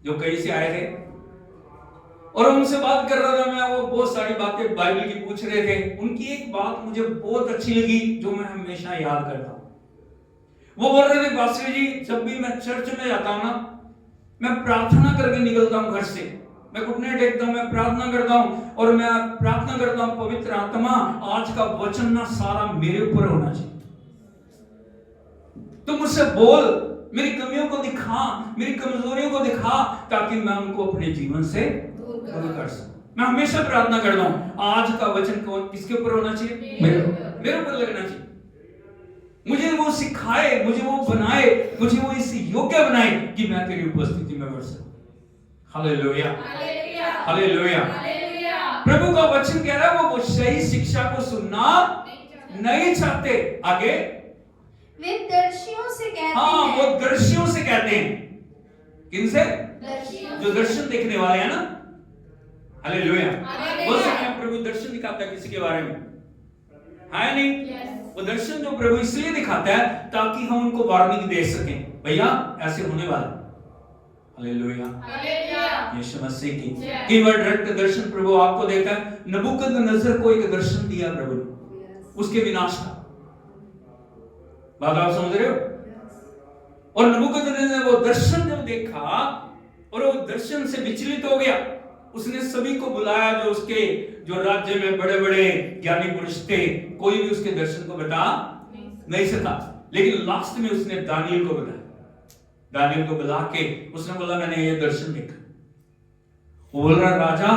जो कहीं से आए थे और उनसे बात कर रहा था मैं। वो बहुत सारी बातें बाइबल की पूछ रहे थे। उनकी एक बात मुझे बहुत अच्छी लगी जो मैं हमेशा याद करता हूँ। वो बोल रहे थे, पास्टर जी जब भी मैं चर्च में जाता हूँ ना, मैं प्रार्थना करके निकलता हूँ घर से। मैं घुटने टेकता हूँ, मैं प्रार्थना करता हूँ और मैं प्रार्थना करता हूँ, पवित्र आत्मा आज का वचन ना सारा मेरे ऊपर होना चाहिए। तो मुझसे बोल, मेरी कमियों को दिखा, मेरी कमजोरियों को दिखा, ताकि मैं उनको अपने जीवन से दूर कर सकूं। मैं हमेशा प्रार्थना करता हूँ, आज का वचन किसके ऊपर होना चाहिए? मेरे ऊपर लगना चाहिए। मुझे वो सिखाए, मुझे वो बनाए, मुझे वो इस योग्य बनाए कि मैं तेरी उपस्थिति में बढ़ सकूं। Hallelujah, hallelujah. प्रभु का वचन कह रहा है वो सही शिक्षा को सुनना नहीं चाहते। आगे वे दर्शियों से कहते हैं। हाँ, वो दर्शियों से कहते हैं। किनसे? जो दर्शन देखने वाले हैं ना। हालेलुया। वो समय प्रभु दर्शन दिखाता है किसी के बारे में, है नहीं? वो दर्शन जो प्रभु इसलिए दिखाता है ताकि हम उनको वार्निंग दे सकें, भैया ऐसे होने वाला। हालेलुया, यीशु मसीह की। कई बार डायरेक्ट दर्शन प्रभु आपको देता है। नबूकदनेस्सर को एक दर्शन दिया प्रभु ने, उसके विनाश का। बात आप समझ रहे हो? और नबूकदनेस्सर ने वो दर्शन जब देखा और वो दर्शन से विचलित हो गया, उसने सभी को बुलाया जो उसके जो राज्य में बड़े बड़े ज्ञानी पुरुष थे। कोई भी उसके दर्शन को बता नहीं सका, लेकिन लास्ट में उसने दानियल को बताया। दानियल को बुला के उसने बोला, मैंने ये दर्शन देखा। वो बोल रहा, राजा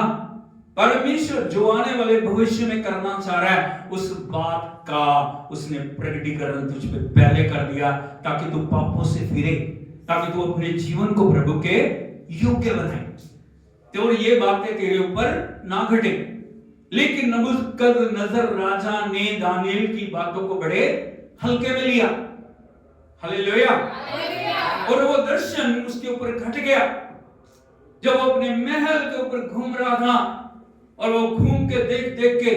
परमेश्वर जो आने वाले भविष्य में करना चाह रहा है उस बात का उसने प्रकटीकरण तुझ पे पहले कर दिया, ताकि तू पापों से फिरे, ताकि तू अपने जीवन को प्रभु के योग्य बनाए, तो ये बातें तेरे ऊपर ना घटे। लेकिन नबूकदनेस्सर राजा ने दानियल की बातों को बड़े हल्के में लिया। हालेलुया। और वो दर्शन उसके ऊपर घट गया। जब वो अपने महल के ऊपर घूम रहा था और वो घूम के देख के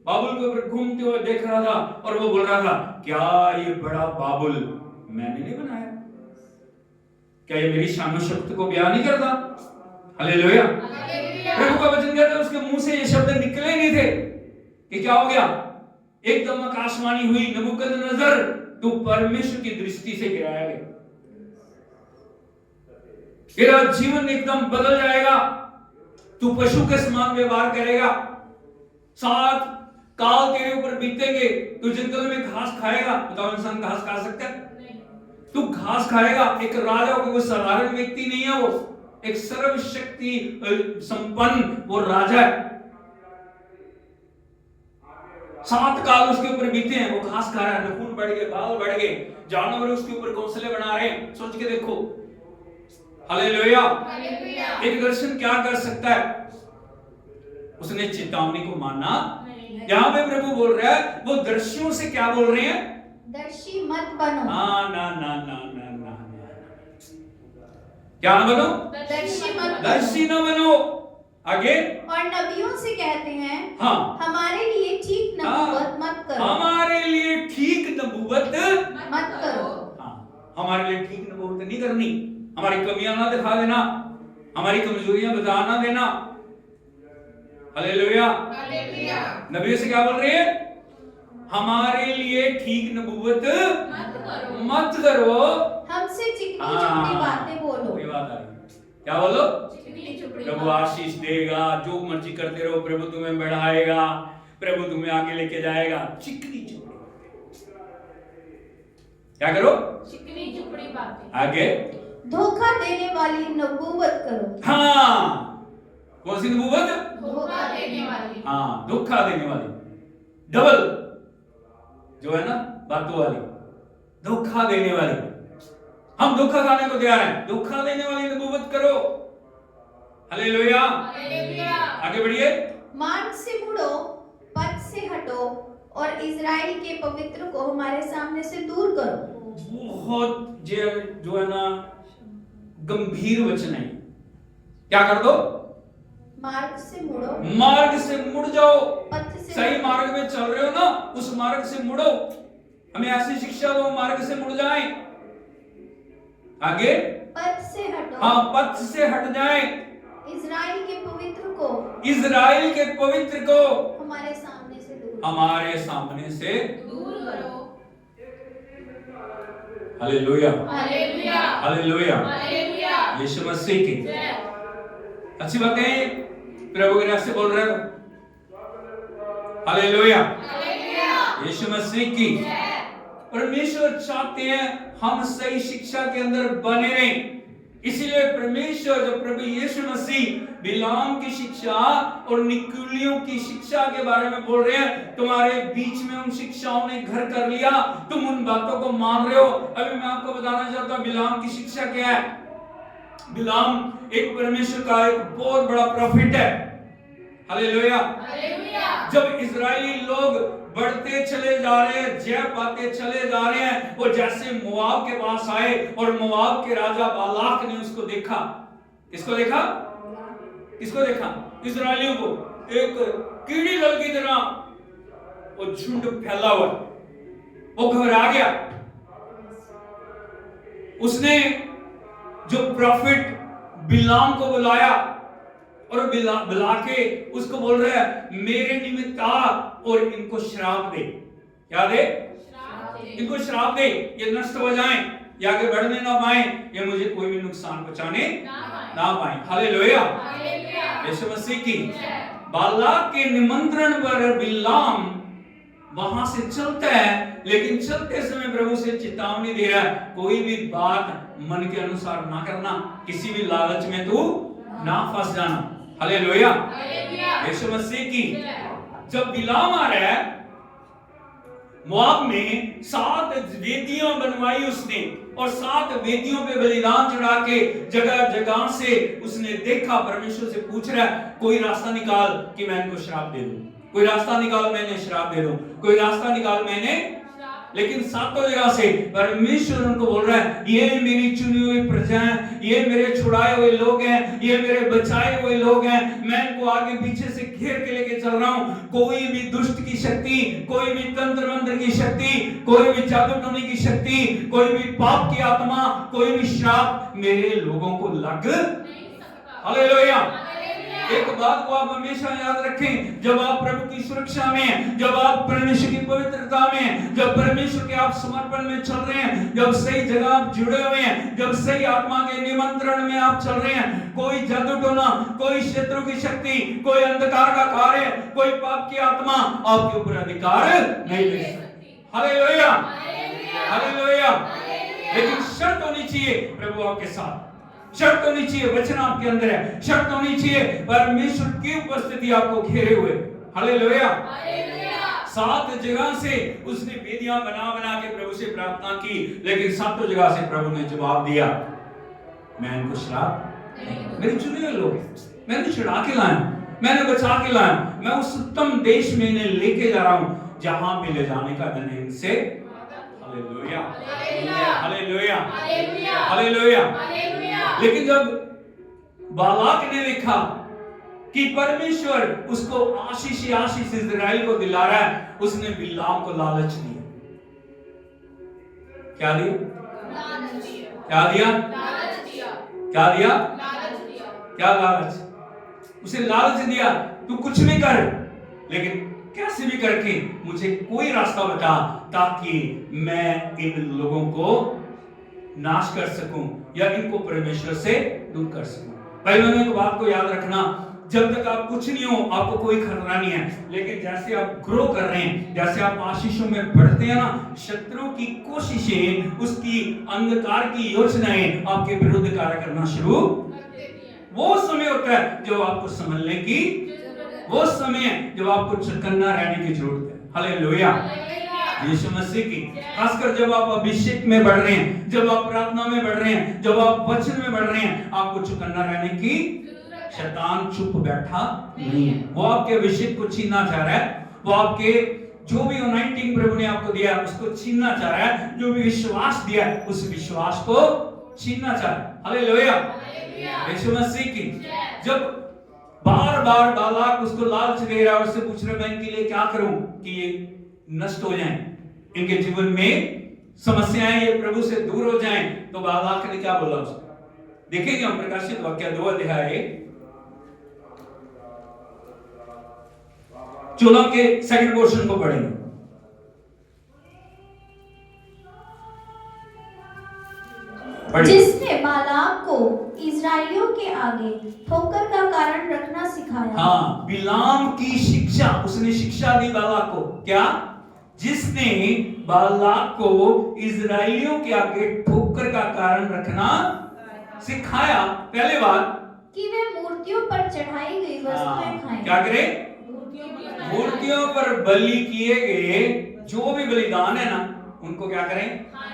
बाबुल के ऊपर घूमते हुए देख रहा था और वो बोल रहा था, क्या ये बड़ा बाबुल मैंने नहीं बनाया? क्या ये मेरी शान और शक्ति को बयान नहीं करता? हालेलुया। प्रभु का वचन कहता है उसके मुंह से ये शब्द निकले नहीं थे कि क्या हो गया? एकदम आकाशवाणी हुई, नबूकदनेस्सर तू परमेश्वर की दृष्टि से गिराया गया, तेरा जीवन एकदम बदल जाएगा, तू पशु के समान व्यवहार करेगा, 7 काल तेरे ऊपर बीतेंगे, तू जंगल में घास खाएगा। बताओ इंसान घास खा सकता है? तू घास खाएगा। एक राजा कोई साधारण व्यक्ति नहीं है, वो एक सर्वशक्ति संपन्न वो राजा है। 7 काल उसके ऊपर बीते हैं, वो घास खा रहा है, नखून बढ़ गए, बाल बढ़ गए, जानवर उसके ऊपर घोंसले बना रहे हैं। सोच के देखो। हालेलुया। एक दर्शन क्या कर सकता है? उसने चेतावनी को माना। यहाँ पे प्रभु बोल रहा है वो दर्शियों से क्या बोल रहे हैं? दर्शी मत बनो। ना क्या ना बनो? दर्शी न बनो। आगे और नबियों से कहते हैं, हाँ, हमारे लिए ठीक नबूवत मत करो। हमारे लिए ठीक नबूवत मत करो। हाँ, हमारे लिए ठीक नबूवत नहीं करनी, हमारी कमियां ना दिखा देना, हमारी कमजोरियां बता ना देना। हालेलुया। नबी से क्या बोल रहे हैं? हमारे लिए ठीक नबूवत मत करो, हमसे चिकनी चुपड़ी बातें बोलो। ये बात आ रही। क्या बोलो? प्रभु आशीष देगा, जो मर्जी करते रहो, प्रभु तुम्हें बढ़ाएगा, प्रभु तुम्हें आगे लेके जाएगा। चिकनी चुपड़ी क्या करो? चिकनी चुपड़ी बातें। आगे धोखा देने वाली नबूवत करो। हाँ, कौन सी नबूवत? धोखा देने वाली। हाँ, धोखा देने वाली, डबल जो है ना बातों वाली, धोखा देने वाली। हम धोखा खाने को तैयार हैं। धोखा देने वाली नबूवत करो। Hallelujah, hallelujah. आगे बढ़िए। मार्ग से मुड़ो, पथ से हटो और इजराइल के पवित्र को हमारे सामने से दूर करो। बहुत जो है ना गंभीर वचन है। क्या कर दो? मार्ग से मुड़ो, मार्ग से मुड़ जाओ। पथ से सही मार्ग में चल रहे हो ना, उस मार्ग से मुड़ो। हमें ऐसी शिक्षा दो, मार्ग से मुड़ जाएं। आगे पथ से हटो, हाँ, पथ से हट जाएं। इजराइल के पवित्र को, इजराइल के पवित्र को हमारे सामने से दूर, हमारे सामने से दूर करो। Hallelujah, hallelujah. Hallelujah, hallelujah. Yeshu Masih की जय। अच्छी बातें प्रभु के नाम से बोल रहे हो। Hallelujah, hallelujah. यीशु मसीह की। जय। परमेश्वर चाहते हैं हम सही शिक्षा के अंदर बने रहें। इसीलिए परमेश्वर जो प्रभु यीशु मसीह बिलाम की शिक्षा और निकुलियों की शिक्षा के बारे में बोल रहे हैं, तुम्हारे बीच में उन शिक्षाओं ने घर कर लिया, तुम उन बातों को मान रहे हो। अभी मैं आपको बताना चाहता हूं बिलाम की शिक्षा क्या है। बिलाम एक परमेश्वर का एक बहुत बड़ा प्रॉफिट है। हालेलुया। हालेलुया। जब इजरायली लोग बढ़ते चले जा रहे हैं, जय पाते चले जा रहे हैं, वो जैसे मोआब के पास आए और मोआब के राजा बालाक ने उसको देखा। किसको देखा? किसको देखा? इजरायलियों को। एक कीड़ी दल की तरह वो झुंड फैला हुआ, वो घबरा गया। उसने जो प्रॉफिट बिलाम को बुलाया और बुला के उसको बोल रहा है मेरे निमित्त आ और इनको श्राप दे। क्या दे? इनको श्राप दे, ये नष्ट हो जाएं, ये आगे बढ़ने ना पाए, ये मुझे कोई भी नुकसान पहुंचाने ना पाए। हालेलुया, यीशु मसीह की। बालाक के निमंत्रण पर बिलाम वहां से चलता है, लेकिन चलते समय प्रभु से चेतावनी दे रहा है, कोई भी बात मन के अनुसार ना करना, किसी भी लालच में तू ना फंस जाना। हालेलुया, यीशु मसीह की। जब बिलाम आ रहा है, मोआब में 7 वेदियां बनवाई उसने और 7 वेदियों पे बलिदान चढ़ा के जगह जगह से उसने देखा। परमेश्वर से पूछ रहा है कोई रास्ता निकाल कि मैं इनको श्राप दे दूं, कोई रास्ता निकाल मैंने श्राप दे दूं, कोई रास्ता निकाल मैंने। लेकिन 7 जगह से परमेश्वर उनको बोल रहा है ये मेरी चुनी हुई प्रजा है, ये मेरे छुड़ाए हुए लोग हैं, ये मेरे बचाए हुए लोग हैं, मैं इनको आगे पीछे से घेर के लेके चल रहा हूं। कोई भी दुष्ट की शक्ति, कोई भी तंत्र मंत्र की शक्ति, कोई भी जादू टोने की शक्ति, कोई भी पाप की आत्मा, कोई भी श्राप मेरे लोगों को लग नहीं सकता। हालेलुया। एक बात को आप हमेशा याद रखें, जब आप प्रभु की सुरक्षा में, जब आप परमेश्वर की पवित्रता में, जब परमेश्वर के आप समर्पण में चल रहे हैं, जब सही जगह आप जुड़े हुए हैं, जब सही आत्मा के निमंत्रण में आप चल रहे हैं, कोई जादू टोना, कोई शत्रु की शक्ति, कोई अंधकार का कार्य, कोई पाप की आत्मा आपके ऊपर अधिकार नहीं ले सकती। Hallelujah, hallelujah. लेकिन शर्त होनी चाहिए प्रभु आपके साथ, शर्त होनी चाहिए वचन आपके अंदर है, शर्त होनी चाहिए परमेश्वर की उपस्थिति आपको घेरे हुए। हालेलुया। 7 जगह से उसने वेदियां बना बना के प्रभु से प्रार्थना की, लेकिन 7 जगह से प्रभु ने जवाब दिया मैं इनको श्राप, मेरे चुने हुए लोग, मैंने छुड़ा के लाया, मैंने बचा के लाया, मैं उस उत्तम देश में इन्हें लेके जा रहा हूं जहां पे ले जाने का मैंने इनसे। Hallelujah, hallelujah, hallelujah. लेकिन जब बालाक ने देखा कि परमेश्वर उसको आशीष ही आशीष इजराइल को दिला रहा है, उसने बिलाम को लालच दिया। क्या दिया? क्या दिया? क्या दिया? क्या लालच? उसे लालच दिया, तू कुछ भी कर, लेकिन कैसे भी करके मुझे कोई रास्ता बता ताकि मैं इन लोगों को नाश कर सकूं या इनको परमेश्वर से दूर कर सकूं। भाई बहनों, एक बात को याद रखना, जब तक आप कुछ नहीं हो आपको कोई खतरा नहीं है, लेकिन जैसे आप ग्रो कर रहे हैं, जैसे आप आशीषों में बढ़ते हैं ना, शत्रु की कोशिशें, उसकी अंधकार की योजनाएं आपके विरुद्ध कार्य करना शुरू कर देती हैं। वो समय होता है जब आपको संभलने की, वो समय है जब आपको चौकन्ना रहने की जरूरत है। हालेलुया, यीशु मसीह की। खासकर जब आप अभिषेक में बढ़ रहे हैं, जब आप प्रार्थना में बढ़ रहे हैं, जब आप वचन में बढ़ रहे हैं, आपको चौकन्ना रहने की। शैतान चुप बैठा नहीं है, वो आपके अभिषेक को छीनना चाह रहा है, वो आपके जो भी अनॉइंटिंग प्रभु ने आपको दिया है उसको छीनना चाह रहा है, जो भी विश्वास दिया है उस विश्वास को छीनना चाह रहा है। हालेलुया, यीशु मसीह की। जब बार बार बालाक उसको लालच दे रहा है और उससे पूछ रहा है मैं इनके लिए क्या करूं कि ये नष्ट हो जाएं, इनके जीवन में समस्याएं ये प्रभु से दूर हो जाएं, तो बालाक ने क्या बोला उसको? देखेंगे हम प्रकाशित वाक्य 2 अध्याय 14 के सेकंड पोर्शन को पढ़ेंगे। जिसने बालाक को इजराइलियों के आगे ठोकर का कारण रखना सिखाया। हाँ, बिलाम की शिक्षा, उसने शिक्षा दी बालाक को। क्या? जिसने बालाक को इजराइलियों के आगे ठोकर का कारण रखना सिखाया। पहले बात कि वे मूर्तियों पर चढ़ाई गई वस्तुएं खाएं। क्या करें? मूर्तियों पर बलि किए गए जो भी बलिदान है ना, उनको क्या करें?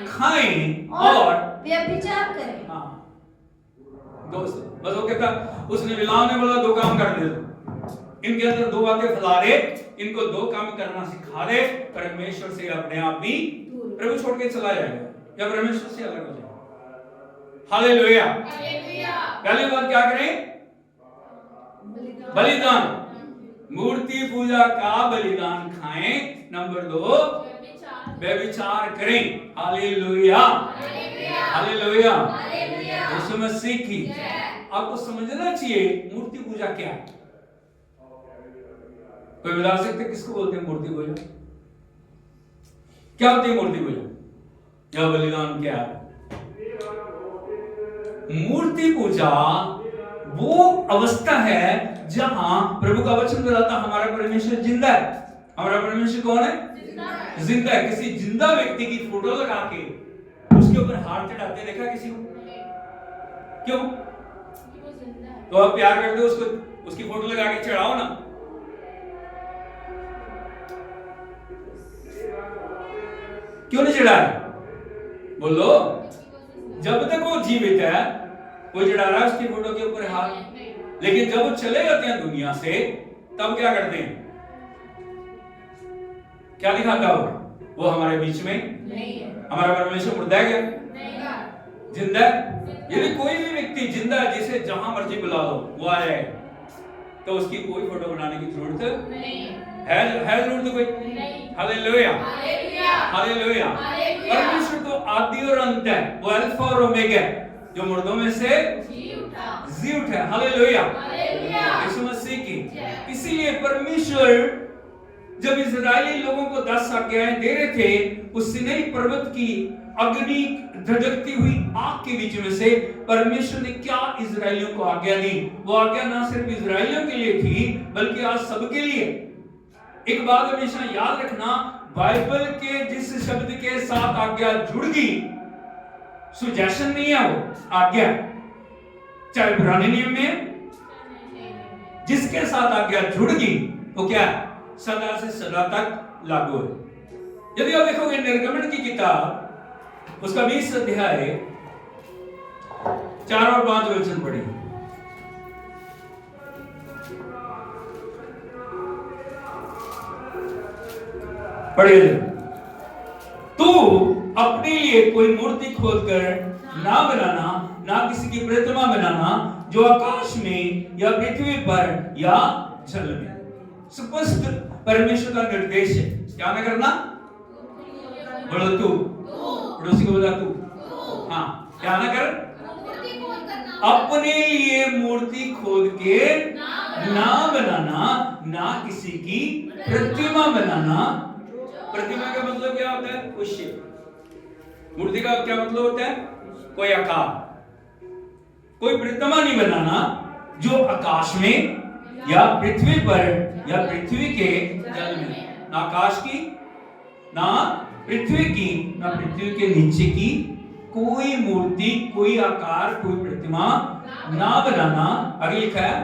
खाएं और व्यभिचार करें। हाँ, दोस्त बस वो कहता, उसने बिलाम ने बोला 2 काम कर दे, इनके अंदर 2 बातें फैला दे, इनको 2 काम करना सिखा दे, परमेश्वर से अपने आप ही प्रभु छोड़ के चला जाएगा या परमेश्वर से अलग हो जाएगा। हालेलुया, पहली बात क्या करें? बलिदान, मूर्ति पूजा का बलिदान खाएं। नंबर 2 व्यभिचार करें। हालेलुया, हालेलुया, यीशु मसीह की। आपको समझना चाहिए मूर्ति पूजा क्या है। कोई बता सकते किसको बोलते हैं मूर्ति पूजा? क्या होती है मूर्ति पूजा या बलिदान क्या है? मूर्ति पूजा वो अवस्था है जहां प्रभु का वचन बताता हमारा परमेश्वर जिंदा है। हमारा परमेश्वर कौन है? जिंदा है। किसी जिंदा व्यक्ति की फोटो लगा के उसके ऊपर हाथ चढ़ाते देखा किसी को? क्यों? तो आप प्यार करते हो उसको, उसकी फोटो लगा के चढ़ाओ ना। क्यों नहीं चढ़ाया? बोलो। जब तक वो जीवित है कोई चढ़ा रहा है उसकी फोटो के ऊपर हाथ, लेकिन जब वो चले जाते हैं दुनिया से तब क्या करते हैं? क्या दिखाता हो? वो हमारे बीच में नहीं है। हमारा परमेश्वर मुर्दा है क्या? नहीं, जिंदा है। यदि कोई भी व्यक्ति जिंदा है जिसे जहां मर्जी बुला लो वो आ जाए, तो उसकी कोई फोटो बनाने की जरूरत नहीं है जरूरत कोई नहीं। Hallelujah, hallelujah. परमेश्वर तो आदि और अंत है, वो अल्फा और ओमेगा है, जो मुर्दों में से जी उठा। हालेलुया, यीशु मसीह की। इसीलिए परमेश्वर जब इजरायली लोगों को 10 आज्ञाएं दे रहे थे, उस सिनै पर्वत की अग्नि धधकती हुई आग के बीच में से परमेश्वर ने क्या इजरायलियों को आज्ञा दी? वो आज्ञा ना सिर्फ इजरायलियों के लिए थी बल्कि आज सबके लिए। एक बात हमेशा याद रखना, बाइबल के जिस शब्द के साथ आज्ञा जुड़ गई, सुजेशन नहीं है, वो आज्ञा। चाहे पुराने नियम में जिसके साथ आज्ञा जुड़ गई वो क्या है? सदा से सदा तक लागू है। यदि आप देखोगे निर्गमन की किताब उसका 20 अध्याय 4 और 5 वचन पढ़िए। पढ़िए। तू अपने लिए कोई मूर्ति खोदकर ना बनाना, ना किसी की प्रतिमा बनाना जो आकाश में या पृथ्वी पर या जल में। स्पष्ट परमेश्वर का निर्देश है। क्या ना करना? बोलो तू, पड़ोसी को बता तू। हाँ, क्या ना कर? अपने लिए मूर्ति खोद के ना बनाना, ना किसी की प्रतिमा बनाना। प्रतिमा का मतलब क्या होता है? कोई शेप। मूर्ति का क्या मतलब होता है? कोई आकार। कोई प्रतिमा नहीं बनाना जो आकाश में या पृथ्वी पर या पृथ्वी के जल में, ना आकाश की, ना पृथ्वी की, ना पृथ्वी के नीचे की कोई मूर्ति, कोई आकार, कोई प्रतिमा ना बनाना। आगे लिखा है,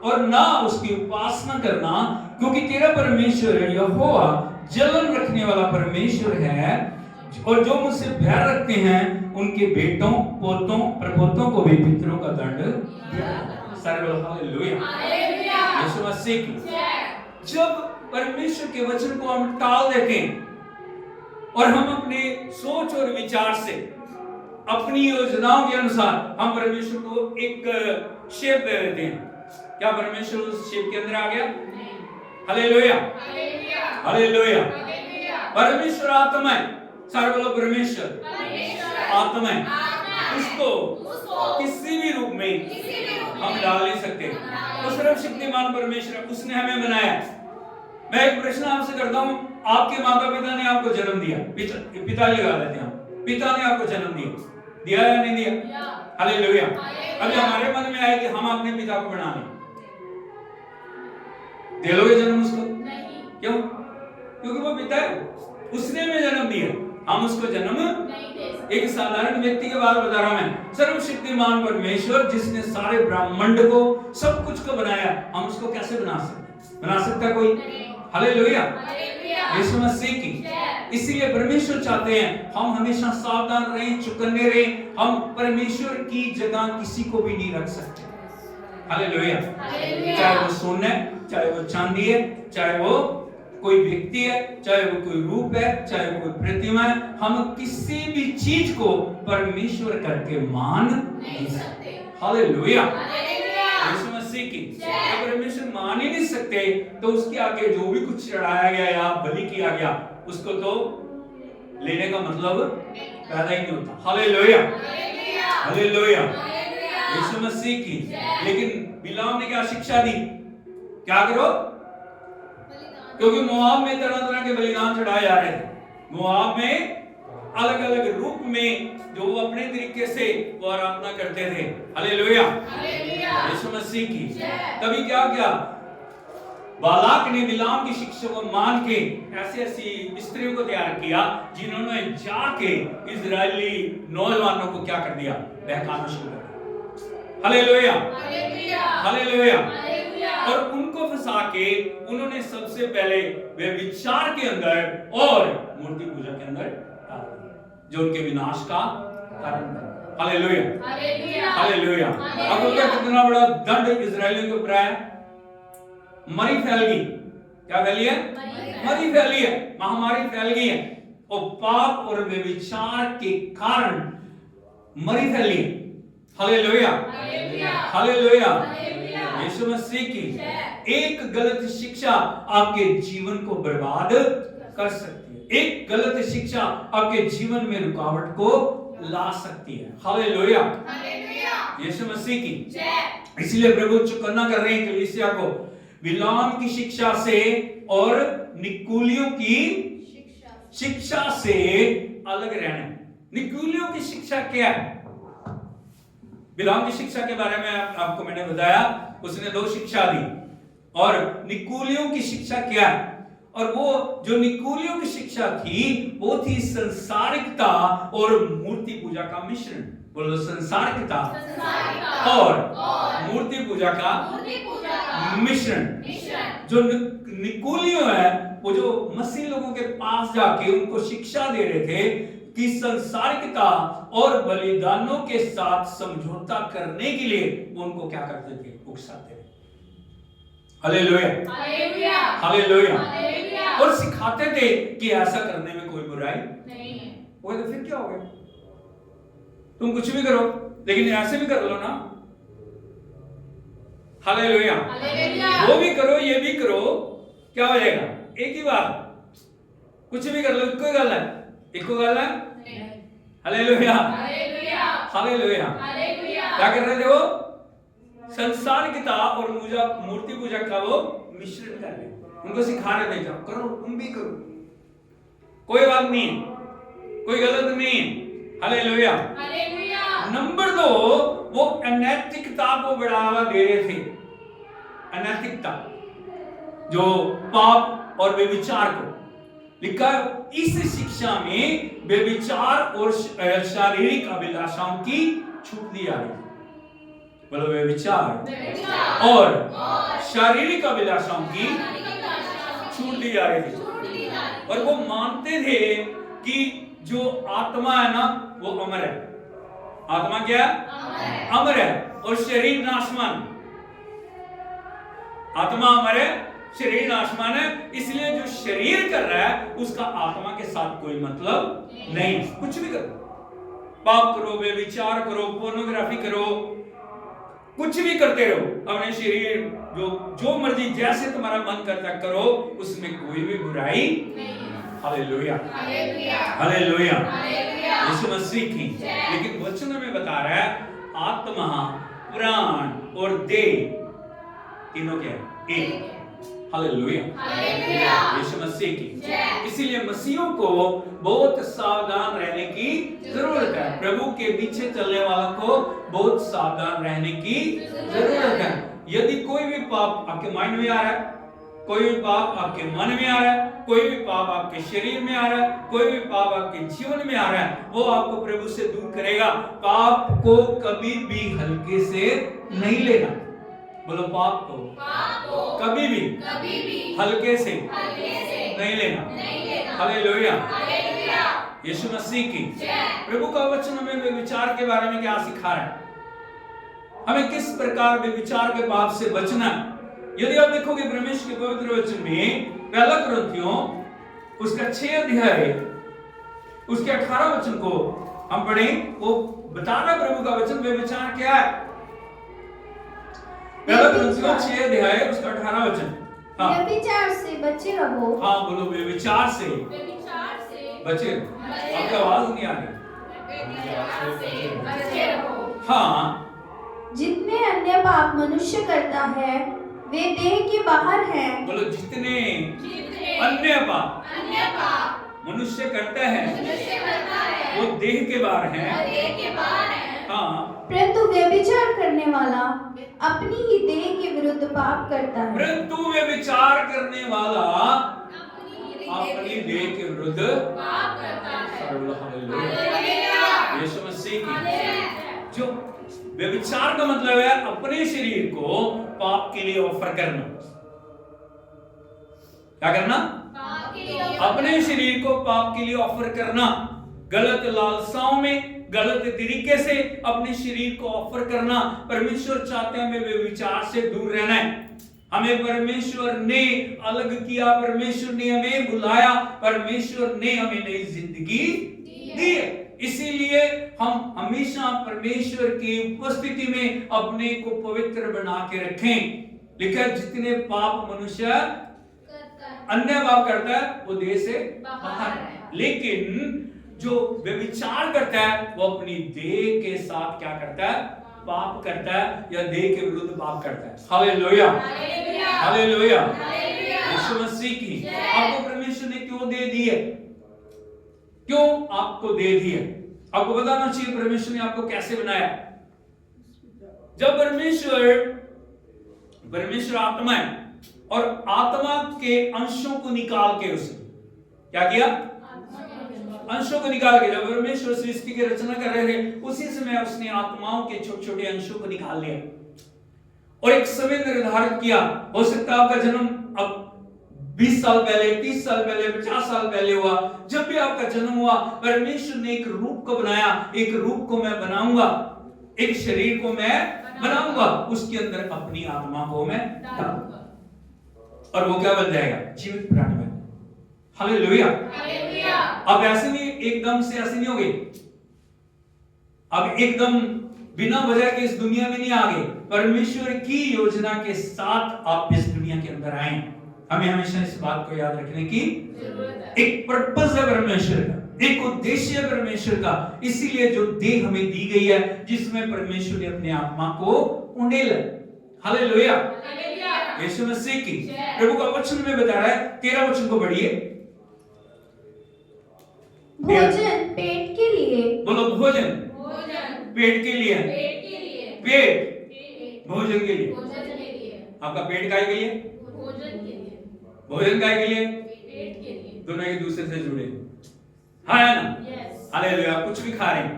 और ना उसकी उपासना करना, क्योंकि तेरा परमेश्वर यहोवा जलन रखने वाला परमेश्वर है, और जो मुझसे बैर रखते हैं उनके बेटों, पोतों, प्रपोतों को भी पितरों का दंड दिया। सारे बोलो हालेलुया। यीशु मसीह की। जब परमेश्वर के वचन को हम टाल देते हैं और हम अपने सोच और विचार से, अपनी योजनाओं के अनुसार हम परमेश्वर को एक शेप दे देते हैं, क्या परमेश्वर उस शेप के अंदर आ गया? Hallelujah, hallelujah. परमेश्वर आत्मा है। सारे बोलो परमेश्वर आत्मा है। उसको किसी भी रूप में हम डाल नहीं सकते। वो सर्वशक्तिमान परमेश्वर, उसने हमें बनाया। मैं एक प्रश्न आपसे करता हूं, आपके माता पिता ने आपको जन्म दिया, पिता लगा लेते हैं, पिता ने आपको जन्म दिया या नहीं दिया? हालेलुया। अभी हमारे मन में आए कि हम अपने पिता को बना लें, दे लोगे जन्म उसको? नहीं। क्यों? क्योंकि वो पिता है, उसने हमें जन्म दिया, हम उसको जन्म नहीं दे सकते। एक साधारण व्यक्ति के बारे में बता रहा मैं, सर्वशक्तिमान परमेश्वर जिसने सारे ब्रह्मांड को, सब कुछ को बनाया, हम उसको कैसे बना सकते? बना सकता कोई? हालेलुया, यीशु मसीह की। इसीलिए परमेश्वर चाहते हैं हम हमेशा सावधान रहें, चौकन्ने रहें। हम परमेश्वर की जगह किसी को भी नहीं रख सकते। हालेलुया। चाहे वो सोना है, चाहे वो चांदी है, चाहे वो कोई व्यक्ति है, चाहे वो कोई रूप है, चाहे वो कोई प्रतिमा है, हम किसी भी चीज को परमेश्वर करके मान नहीं सकते। हालेलुया, यीशु मसीह की। अगर परमेश्वर मान ही नहीं सकते तो उसके आगे जो भी कुछ चढ़ाया गया या बलि किया गया, उसको तो लेने का मतलब पैदा ही नहीं होता। हालेलुया, हालेलुया, यीशु मसीह की। लेकिन बिलाम ने क्या शिक्षा दी? क्या करो? क्योंकि मोआब में तरह तरह के बलिदान चढ़ाए जा रहे थे। मोआब में अलग अलग रूप में जो वो अपने तरीके से वो आराधना करते थे। हालेलुया, यीशु मसीह की। तभी क्या किया? बालाक ने बिलाम की शिक्षा को मान के ऐसी ऐसी स्त्रियों को तैयार किया जिन्होंने जाके इजरायली नौजवानों को क्या कर दिया? बहकाना शुरू कर दिया। Hallelujah, hallelujah. और उनको फंसा के उन्होंने सबसे पहले वे विचार के अंदर और मूर्ति पूजा के अंदर डाल दिया, जो उनके विनाश का कारण बना। Hallelujah, hallelujah. अब उनका कितना बड़ा दंड इजरायलियों के ऊपर आया? मरी फैल गई। क्या फैली है? मरी फैली है, महामारी फैल गई है। और पाप और व्यभिचार के कारण मरी फैली है। हालेलुया, हालेलुया, यीशु मसीह की। एक गलत शिक्षा आपके जीवन को बर्बाद कर सकती है। एक गलत शिक्षा आपके जीवन में रुकावट को ला सकती है। हालेलुया, यीशु मसीह की। इसलिए प्रभु चुकन्ना कर रहे हैं कलीसिया को बिलाम की शिक्षा से और निकुलियों की शिक्षा से अलग रहना। निकुलियों की शिक्षा क्या है? बिलाम की शिक्षा के बारे में आपको मैंने बताया, उसने दो शिक्षा दी। और निकुलियों की शिक्षा क्या है? और वो जो निकुलियों की शिक्षा थी वो थी संसारिकता और मूर्ति पूजा का मिश्रण। बोलो संसारिकता और मूर्ति पूजा का मिश्रण। जो निकुलियों है वो जो मसीह लोगों के पास जाके उनको शिक्षा दे रहे थे कि संसारिकता और बलिदानों के साथ समझौता करने के लिए वो उनको क्या करते थे? उकसाते थे। Hallelujah, hallelujah. और सिखाते थे कि ऐसा करने में कोई बुराई नहीं है। वो तो फिर क्या हो गया? तुम कुछ भी करो लेकिन ऐसे भी कर लो ना। हालेलुया, वो भी करो ये भी करो, क्या हो जाएगा? एक ही बात, कुछ भी कर लो, इको गल है, इको गल है। Hallelujah, hallelujah. क्या कर रहे थे वो? संसारिकता और मूर्ति पूजा का वो मिश्रण कर रहे, उनको सिखा रहे थे, जाओ करो, तुम भी करो, कोई बात नहीं है, कोई गलत नहीं है। हालेलुया। नंबर 2, वो अनैतिकता को बढ़ावा दे रहे थे। अनैतिकता, जो पाप और व्यभिचार को लिखा है, इस शिक्षा में व्यभिचार और शारीरिक अभिलाषाओं की छूट दी जा रही है। बोलो व्यभिचार और शारीरिक अभिलाषाओं की छूट दी जा रही थी। और वो मानते थे कि जो आत्मा है ना वो अमर है। आत्मा क्या है? अमर है और शरीर नाशवान। आत्मा अमर है, शरीर नाशवान है, इसलिए जो शरीर कर रहा है उसका आत्मा के साथ कोई मतलब नहीं। कुछ भी करो, पाप करो, व्यभिचार करो, पोर्नोग्राफी करो, कुछ भी करते रहो, अपने शरीर जो मर्जी जैसे तुम्हारा मन करता करो, उसमें कोई भी बुराई नहीं। हालेलुया, हालेलुया, यीशु मसीह की। लेकिन वचन में बता रहा है आत्मा, प्राण और देह तीनों क्या है? एक। हालेलुया, यीशु मसीह की। इसीलिए मसीहों को बहुत सावधान रहने की जरूरत है। प्रभु के पीछे चलने वालों को बहुत सावधान रहने की जरूरत है। यदि कोई भी पाप आपके माइंड में आ रहा है, कोई भी पाप आपके मन में आ रहा है, कोई भी पाप आपके शरीर में आ रहा है, कोई भी पाप आपके जीवन में आ रहा है, वो आपको प्रभु से दूर करेगा। पाप को कभी भी हल्के से नहीं लेना। बोलो पाप को कभी भी हल्के से नहीं लेना। हालेलुया, यीशु मसीह की। प्रभु का वचन हमें विचार के बारे में क्या सिखा रहा है, हमें किस प्रकार विचार के पाप से बचना है। यदि आप देखोगे परमेश्वर के पवित्र वचन में पहला कुरिन्थियों उसका 6 अध्याय उसके 18 वचन को हम पढ़ें, वो बता रहा प्रभु का वचन व्यभिचार क्या है। पहला कुरिन्थियों 6 अध्याय उसका 18 वचन। हाँ, व्यभिचार से बचे रहो। हाँ बोलो व्यभिचार से बचे रहो। आपकी आवाज नहीं आ रही। हाँ, जितने अन्य पाप मनुष्य करता है वे देह के बाहर हैं। बोलो जितने अन्य पाप मनुष्य करता है वो देह के बाहर हैं। हाँ, परंतु व्यभिचार करने वाला अपनी ही देह के विरुद्ध पाप करता है। परंतु व्यभिचार करने वाला अपनी देह के विरुद्ध पाप करता है। यीशु मसीह की। जो व्यभिचार का मतलब है अपने शरीर को पाप के लिए ऑफर करना। क्या करना? अपने शरीर को पाप के लिए ऑफर करना। गलत लालसाओं में गलत तरीके से अपने शरीर को ऑफर करना। परमेश्वर चाहते हैं हमें व्यभिचार से दूर रहना है। हमें परमेश्वर ने अलग किया, परमेश्वर ने हमें बुलाया, परमेश्वर ने हमें नई जिंदगी दी है। इसीलिए हम हमेशा परमेश्वर की उपस्थिति में अपने को पवित्र बना के रखें। लिखा जितने पाप मनुष्य अन्य पाप करता है वो देह से बाहर है, लेकिन जो व्यभिचार करता है वो अपनी देह के साथ क्या करता है? पाप करता है या देह के विरुद्ध पाप करता है। हालेलुया, हालेलुया, यीशु मसीह की। आपको परमेश्वर ने क्यों दे दी है? क्यों आपको दे दी है? आपको बताना चाहिए परमेश्वर ने आपको कैसे बनाया। जब परमेश्वर आत्मा है और आत्मा के अंशों को निकाल के उसने क्या किया? अंशों को निकाल के, जब परमेश्वर सृष्टि की रचना कर रहे थे उसी समय उसने आत्माओं के छोटे छोटे अंशों को निकाल लिया और एक समय निर्धारित किया। हो सकता है आपका जन्म अब 20 साल पहले, 30 साल पहले, 50 साल पहले हुआ। जब भी आपका जन्म हुआ परमेश्वर ने एक रूप को बनाया। एक रूप को मैं बनाऊंगा, एक शरीर को मैं बनाऊंगा, उसके अंदर अपनी आत्मा को मैं डालूंगा और वो क्या बन जाएगा? जीवित प्राणी बन। Hallelujah, hallelujah. अब ऐसे नहीं, एकदम से ऐसे नहीं हो गए। अब एकदम बिना वजह के इस दुनिया में नहीं आ गए। परमेश्वर की योजना के साथ आप इस दुनिया के अंदर आए। हमें हमेशा इस बात को याद रखने की जरूरत है। एक पर्पस है परमेश्वर का, एक उद्देश्य है परमेश्वर का। इसीलिए जो देह हमें दी गई है जिसमें परमेश्वर ने अपने आत्मा को उंडेल। हालेलुया, यीशु मसीह की। प्रभु का वचन में बता रहा है, 13 वचन को पढ़िए। भोजन पेट के लिए। बोलो भोजन पेट के लिए। पेट भोजन के लिए। आपका पेट काय के लिए? भोजन के लिए, भोजन काय के लिए? पेट के लिए। दोनों एक दूसरे से जुड़े, हाँ है ना? यस। हालेलुया। आप कुछ भी खा रहे हैं,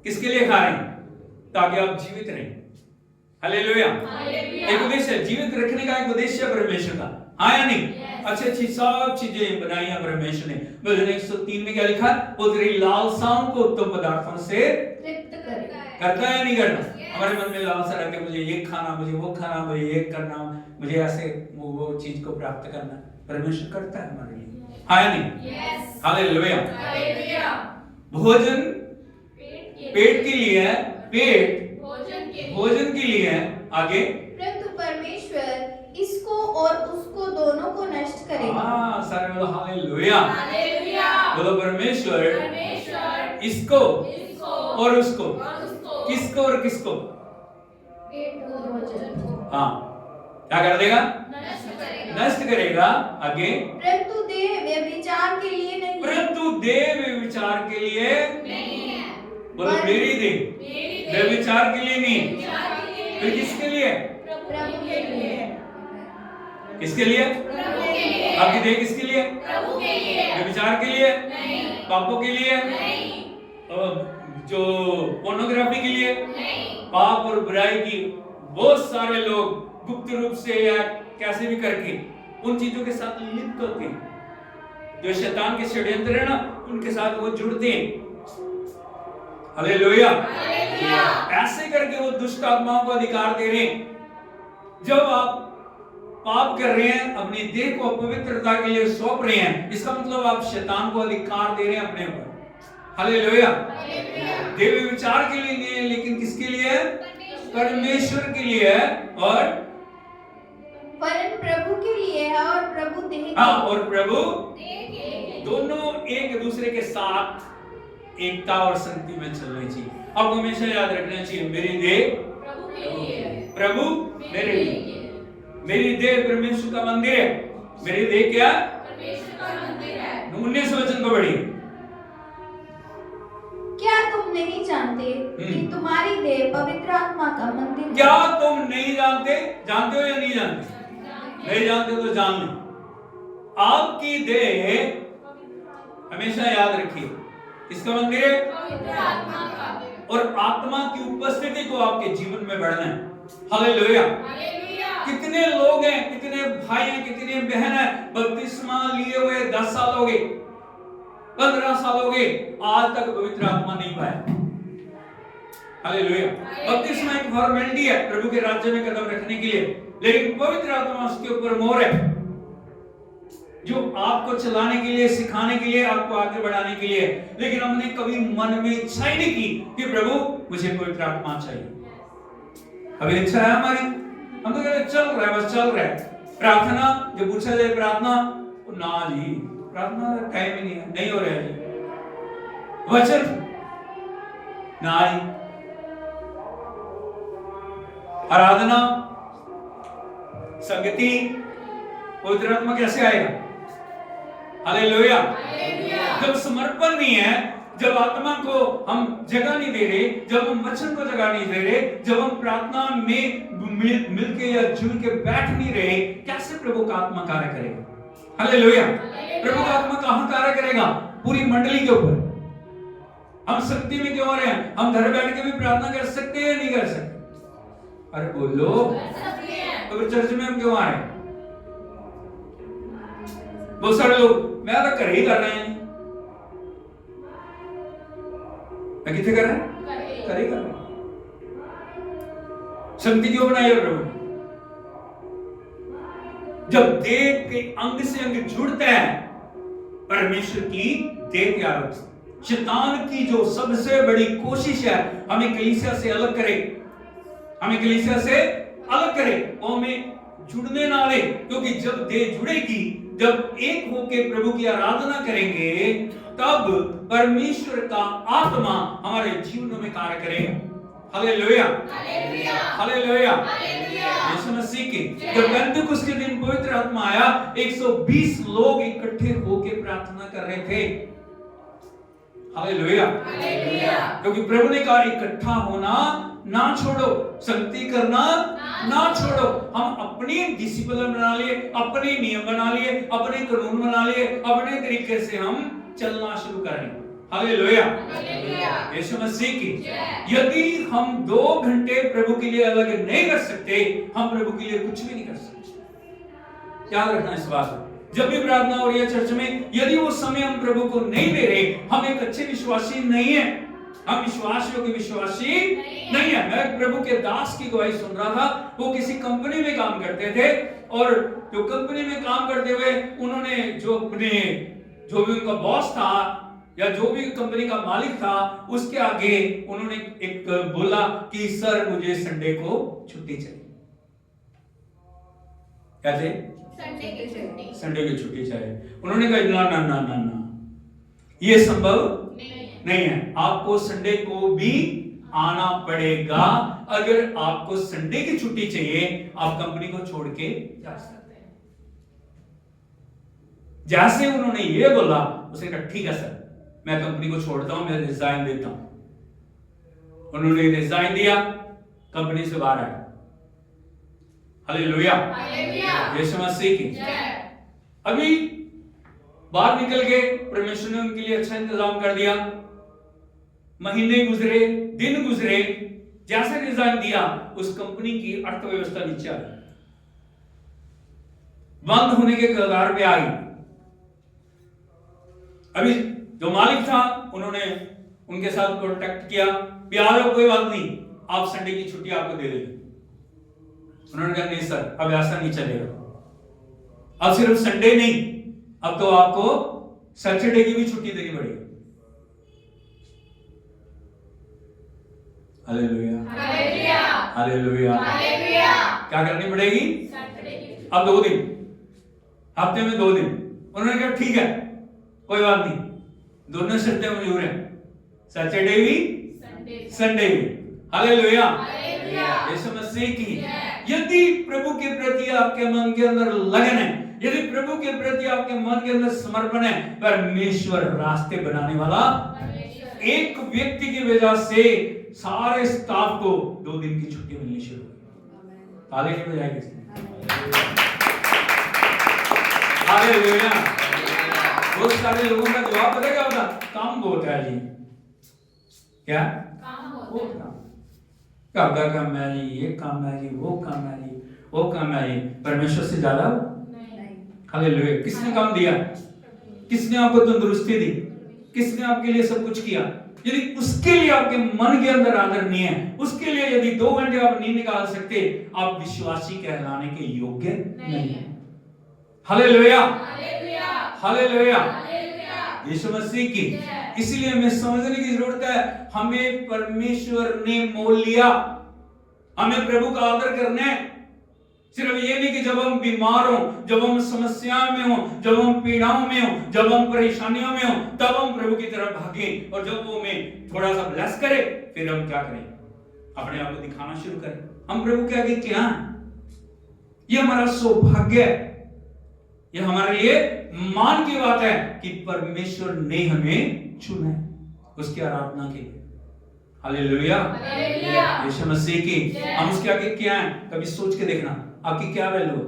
किसके लिए खा रहे हैं? ताकि आप जीवित रहें। हालेलुया। हालेलुया। एक उद्देश्य, जीवित रखने का एक उद्देश्य परमेश्वर का, हाँ या नहीं? Yes. अच्छी अच्छी सब चीजें बनाई हैं परमेश्वर ने। भजन 103 में क्या लिखा? वो तेरी लालसाओं को उत्तम पदार्थों से तृप्त करेगा। करता है नहीं करता? हमारे मन में लालसा रहती है, मुझे ये खाना, मुझे वो खाना, मुझे ये करना, मुझे ऐसे वो चीज को प्राप्त करना। परमेश्वर करता है हमारे लिए, हाँ या नहीं? यस। हालेलुया। हालेलुया। भोजन पेट के लिए है, पेट भोजन के लिए, भोजन के लिए है। आगे परंतु परमेश्वर इसको और उसको दोनों को नष्ट करेगा। हाँ, सारे बोलो हालेलुया। हालेलुया। बोलो परमेश्वर परमेश्वर इसको इसको और उसको, और उसको, किसको और किसको? पेट और भोजन। हाँ, क्या कर देगा? नष्ट करेगा। नष्ट करेगा। आगे परंतु देह व्यभिचार के लिए नहीं, परंतु देह विचार के लिए नहीं है। बोलो मेरी देह मेरी वे विचार के लिए नहीं, विचार के लिए फिर किसके लिए? प्रभु के लिए, किसके लिए? प्रभु के लिए, आपकी देह किसके लिए? प्रभु के लिए, वे विचार के लिए, नहीं, पापों के लिए, नहीं, जो पोर्नोग्राफी के लिए, नहीं, पाप और बुराई की बहुत सारे लोग गुप्त रूप से या कैसे भी करके उन चीजों के साथ लिप्त होते हैं। जो शैतान के षड्यंत्र है ना, उनके साथ वो जुड़ते हैं। हालेलुया। हालेलुया। ऐसे करके वो दुष्ट आत्माओं को अधिकार दे रहे हैं। जब आप पाप कर रहे हैं, अपनी देह को अपवित्रता के लिए सौंप रहे हैं, इसका मतलब आप शैतान को अधिकार दे रहे हैं अपने ऊपर। हालेलुया। हालेलुया। देव विचार के लिए नहीं है, लेकिन किसके लिए है? परमेश्वर के लिए है। और वरन प्रभु के लिए है और प्रभु देह के हाँ, लिए। और प्रभु देह के लिए, दोनों एक दूसरे के साथ एकता और संगति में चलनी चाहिए। आपको हमेशा याद रखना चाहिए, मेरी देह प्रभु के लिए, प्रभु मेरे लिए, लिए, मेरी देह परमेश्वर का मंदिर है। मेरी देह क्या? परमेश्वर का मंदिर है। 19 वचन को पढ़िए। क्या तुम नहीं जानते कि तुम्हारी देह पवित्र आत्मा का मंदिर है? क्या तुम नहीं जानते? जानते हो या नहीं जानते? नहीं जानते तो जान लो। आपकी देह, हमेशा याद रखिए, किसका मंदिर है? पवित्र आत्मा का। और आत्मा की उपस्थिति को आपके जीवन में बढ़ना है। हालेलुया। हालेलुया। कितने लोग हैं, कितने भाई हैं, कितने बहन हैं, बपतिस्मा लिए हुए 10 साल हो गए, 15 साल हो गए, आज तक पवित्र आत्मा नहीं पाया। हालेलुया। बपतिस्मा एक फॉर्मेलिटी है प्रभु के राज्य में कदम रखने के लिए, लेकिन पवित्र आत्मा उसके ऊपर मोहर है, जो आपको चलाने के लिए, सिखाने के लिए, आपको आगे बढ़ाने के लिए। लेकिन हमने कभी मन में इच्छा ही नहीं की कि प्रभु मुझे पवित्र आत्मा चाहिए। अभी इच्छा है हमारी, हम तो कहते चल रहा है, बस चल रहा है। प्रार्थना जो पूछा जाए, प्रार्थना ना जी, प्रार्थना टाइम ही नहीं है, नहीं हो रहा है जी। वचन नहीं, आराधना, संगति, पवित्र आत्मा कैसे आएगा? हालेलुया। जब समर्पण नहीं है, जब आत्मा को हम जगह नहीं दे रहे, जब हम वचन को जगह नहीं दे रहे, जब हम प्रार्थना में मिलके या जुड़ के बैठ नहीं रहे, कैसे प्रभु का आत्मा कार्य करेगा? हालेलुया। प्रभु का आत्मा कहां कार्य करेगा? पूरी मंडली के ऊपर। हम शक्ति में क्यों आ रहे हैं? हम घर बैठ के भी प्रार्थना कर सकते हैं या नहीं कर सकते? अरे बोलो, तो फिर चर्च में हम क्यों आ रहे हैं? बहुत सारे लोग मैं तो कर ही कर रहे हैं, मैं कितने कर रहे हैं? कर ही कर रहे हैं। संगति क्यों बनाई है प्रभु? जब देह के अंग से अंग जुड़ता है, परमेश्वर की देह तैयार होती है। शैतान की जो सबसे बड़ी कोशिश है, हमें कलीसिया से अलग करे, हमें कलीसिया से अलग करे, और हमें जुड़ने ना दे। क्योंकि जब देह जुड़ेगी, जब एक होके प्रभु की आराधना करेंगे, तब परमेश्वर का आत्मा हमारे जीवन में कार्य करेगा। Hallelujah. Hallelujah. Hallelujah. Hallelujah. Yeshu मसीह के जब पेंतिकुस्त के दिन पवित्र आत्मा आया, 120 लोग इकट्ठे होके प्रार्थना कर रहे थे। हालेलुया। हालेलुया। क्योंकि प्रभु ने कहा इकट्ठा होना ना छोड़ो, संगति करना ना छोड़ो। हम अपनी डिसिप्लिन बना लिए, अपने नियम बना लिए, अपने कानून बना लिए, अपने तरीके से हम चलना शुरू करेंगे। हालेलुया, यीशु मसीह की। यदि हम 2 घंटे प्रभु के लिए अलग नहीं कर सकते, हम प्रभु के लिए कुछ भी नहीं कर सकते। याद रखना इस बात को। जब भी प्रार्थना हो रही है चर्च में, यदि वो समय हम प्रभु को नहीं दे रहे, हम एक अच्छे विश्वासी नहीं है, हम विश्वासियों के विश्वासी नहीं है। मैं प्रभु के दास की गवाही सुन रहा था। वो किसी कंपनी में काम करते थे और जो कंपनी में काम करते हुए उन्होंने जो भी उनका बॉस था या जो भी कंपनी का मालिक था, उसके आगे उन्होंने एक बोला कि सर मुझे संडे को छुट्टी चाहिए। क्या चाहिए? संडे की छुट्टी चाहिए। उन्होंने कहा ना ना ना ना ना, ये संभव नहीं है। आपको संडे को भी आना पड़ेगा। अगर आपको संडे की छुट्टी चाहिए, आप कंपनी को छोड़ के जा सकते हैं। जैसे उन्होंने ये बोला, उसने कहा ठीक है सर, मैं कंपनी को छोड़ता हूं, मैं रिजाइन देता हूं। उन्होंने रिजाइन दिया, कंपनी से बाहर आए। हालेलुया, यीशु मसीह की। अभी बाहर निकल गए, परमेश्वर ने उनके लिए अच्छा इंतजाम कर दिया। महीने गुजरे, दिन गुजरे, जैसे रिजाइन दिया, उस कंपनी की अर्थव्यवस्था नीचे आ गई, बंद होने के कगार पे आई। अभी जो मालिक था, उन्होंने उनके साथ कांटेक्ट किया, प्यारो कोई बात नहीं, आप संडे की छुट्टी आपको दे देंगे। उन्होंने कहा नहीं सर, अब ऐसा नहीं चलेगा। अब सिर्फ संडे नहीं, अब तो आपको सैटरडे की भी छुट्टी देनी पड़ेगी। Hallelujah, hallelujah, hallelujah. क्या करनी पड़ेगी? अब 2 दिन, हफ्ते में 2 दिन। उन्होंने कहा ठीक है, कोई बात नहीं, दोनों शर्तें मंजूर हैं, सैटरडे भी संडे भी। हालेलुया, यीशु मसीह की। यदि प्रभु के प्रति आपके मन के अंदर लगन है, यदि प्रभु के प्रति आपके मन के अंदर समर्पण है, परमेश्वर रास्ते बनाने वाला। एक व्यक्ति की वजह से सारे स्टाफ को 2 दिन की छुट्टी मिलनी शुरू हुई। ताली नहीं बजाएगी इसने। हालेलुया। बहुत सारे लोगों का जवाब पता क्या होता? काम बहुत है जी। क्या काम बहुत काम, घर का काम है जी, ये काम है जी, वो काम है जी, वो काम है जी। परमेश्वर से ज्यादा नहीं। हालेलुया। किसने काम दिया? किसने आपको तंदुरुस्ती दी? किसने आपके लिए सब कुछ किया? यदि उसके लिए आपके मन के अंदर आदर नहीं है, उसके लिए यदि 2 घंटे आप नहीं निकाल सकते, आप विश्वासी कहलाने के योग्य नहीं है। हालेलुया, हालेलुया, यीशु मसीह की। इसलिए हमें समझने की जरूरत है, हमें परमेश्वर ने मोल लिया, हमें प्रभु का आदर करना है। सिर्फ ये नहीं कि जब हम बीमार हो, जब हम समस्याओं में हो, जब हम पीड़ाओं में हो, जब हम परेशानियों में हो, तब हम प्रभु की तरफ भागें, और जब वो हमें थोड़ा सा ब्लेस करे, फिर हम क्या करें? अपने आप को दिखाना शुरू करें। हम प्रभु के आगे क्या हैं? ये हमारा सौभाग्य है, ये हमारे लिए मान की बात है कि परमेश्वर ने हमें चुना है उसकी आराधना के लिए। हालेलुया, यीशु मसीह की। हम उसके आगे क्या हैं? कभी सोच के देखना आपकी क्या वैल्यू।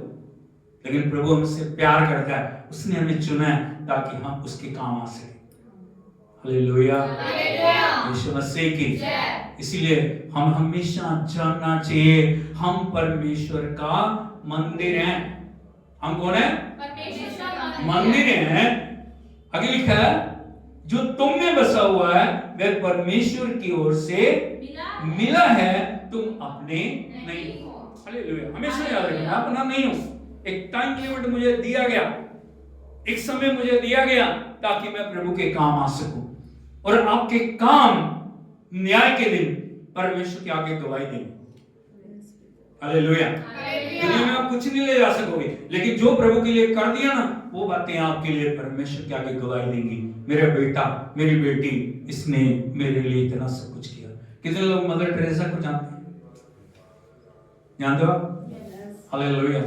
लेकिन प्रभु हमसे प्यार करता है, उसने हमें चुना है ताकि हम उसके काम आ सके। हालेलुया, यीशु मसीह की। इसीलिए हम हमेशा जानना चाहिए, हम परमेश्वर का मंदिर हैं। हम कौन है? मंदिर हैं। आगे लिखा है, जो तुम में बसा हुआ है वह परमेश्वर की ओर से मिला है, तुम अपने नहीं हो। हालेलुया। हमेशा याद रखना, अपना नहीं हो। एक टाइम लिमिट मुझे दिया गया, एक समय मुझे दिया गया ताकि मैं प्रभु के काम आ सकूं, और आपके काम न्याय के दिन परमेश्वर के आगे गवाही देंगे। हालेलुया। दुनिया में आप कुछ नहीं ले जा सकोगे, लेकिन जो प्रभु के लिए कर दिया ना, वो बातें आपके लिए परमेश्वर के आगे गवाही देंगी। मेरा बेटा, मेरी बेटी, इसने मेरे लिए इतना सब कुछ किया। कितने लोग मदर टेरेसा को जानते हैं? जानते हो? हालेलुया,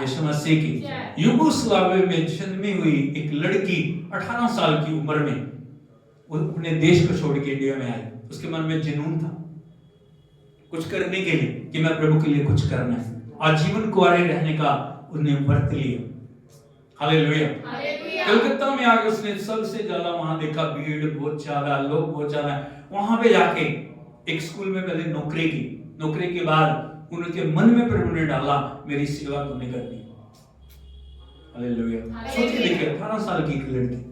यीशु मसीह की। यूगोस्लाविया में जन्मी हुई एक लड़की 18 साल की उम्र में वो अपने देश को छोड़ के इंडिया में आई। उसके मन में जुनून था, कुछ करने के लिए कि मैं प्रभु के लिए कुछ करना है। आजीवन कुंवारे रहने का उन्हें व्रत लिया। हालेलुया। कलकत्ता में आके उसने सबसे ज्यादा वहां देखा, भीड़ बहुत ज्यादा, लोग बहुत ज्यादा। वहां पे जाके एक स्कूल में पहले नौकरी की, नौकरी के बाद उनके मन में प्रभु ने डाला मेरी सेवा तुम्हें करनी है। हालेलुया। सोच के देखिए 18 साल की एक लड़की,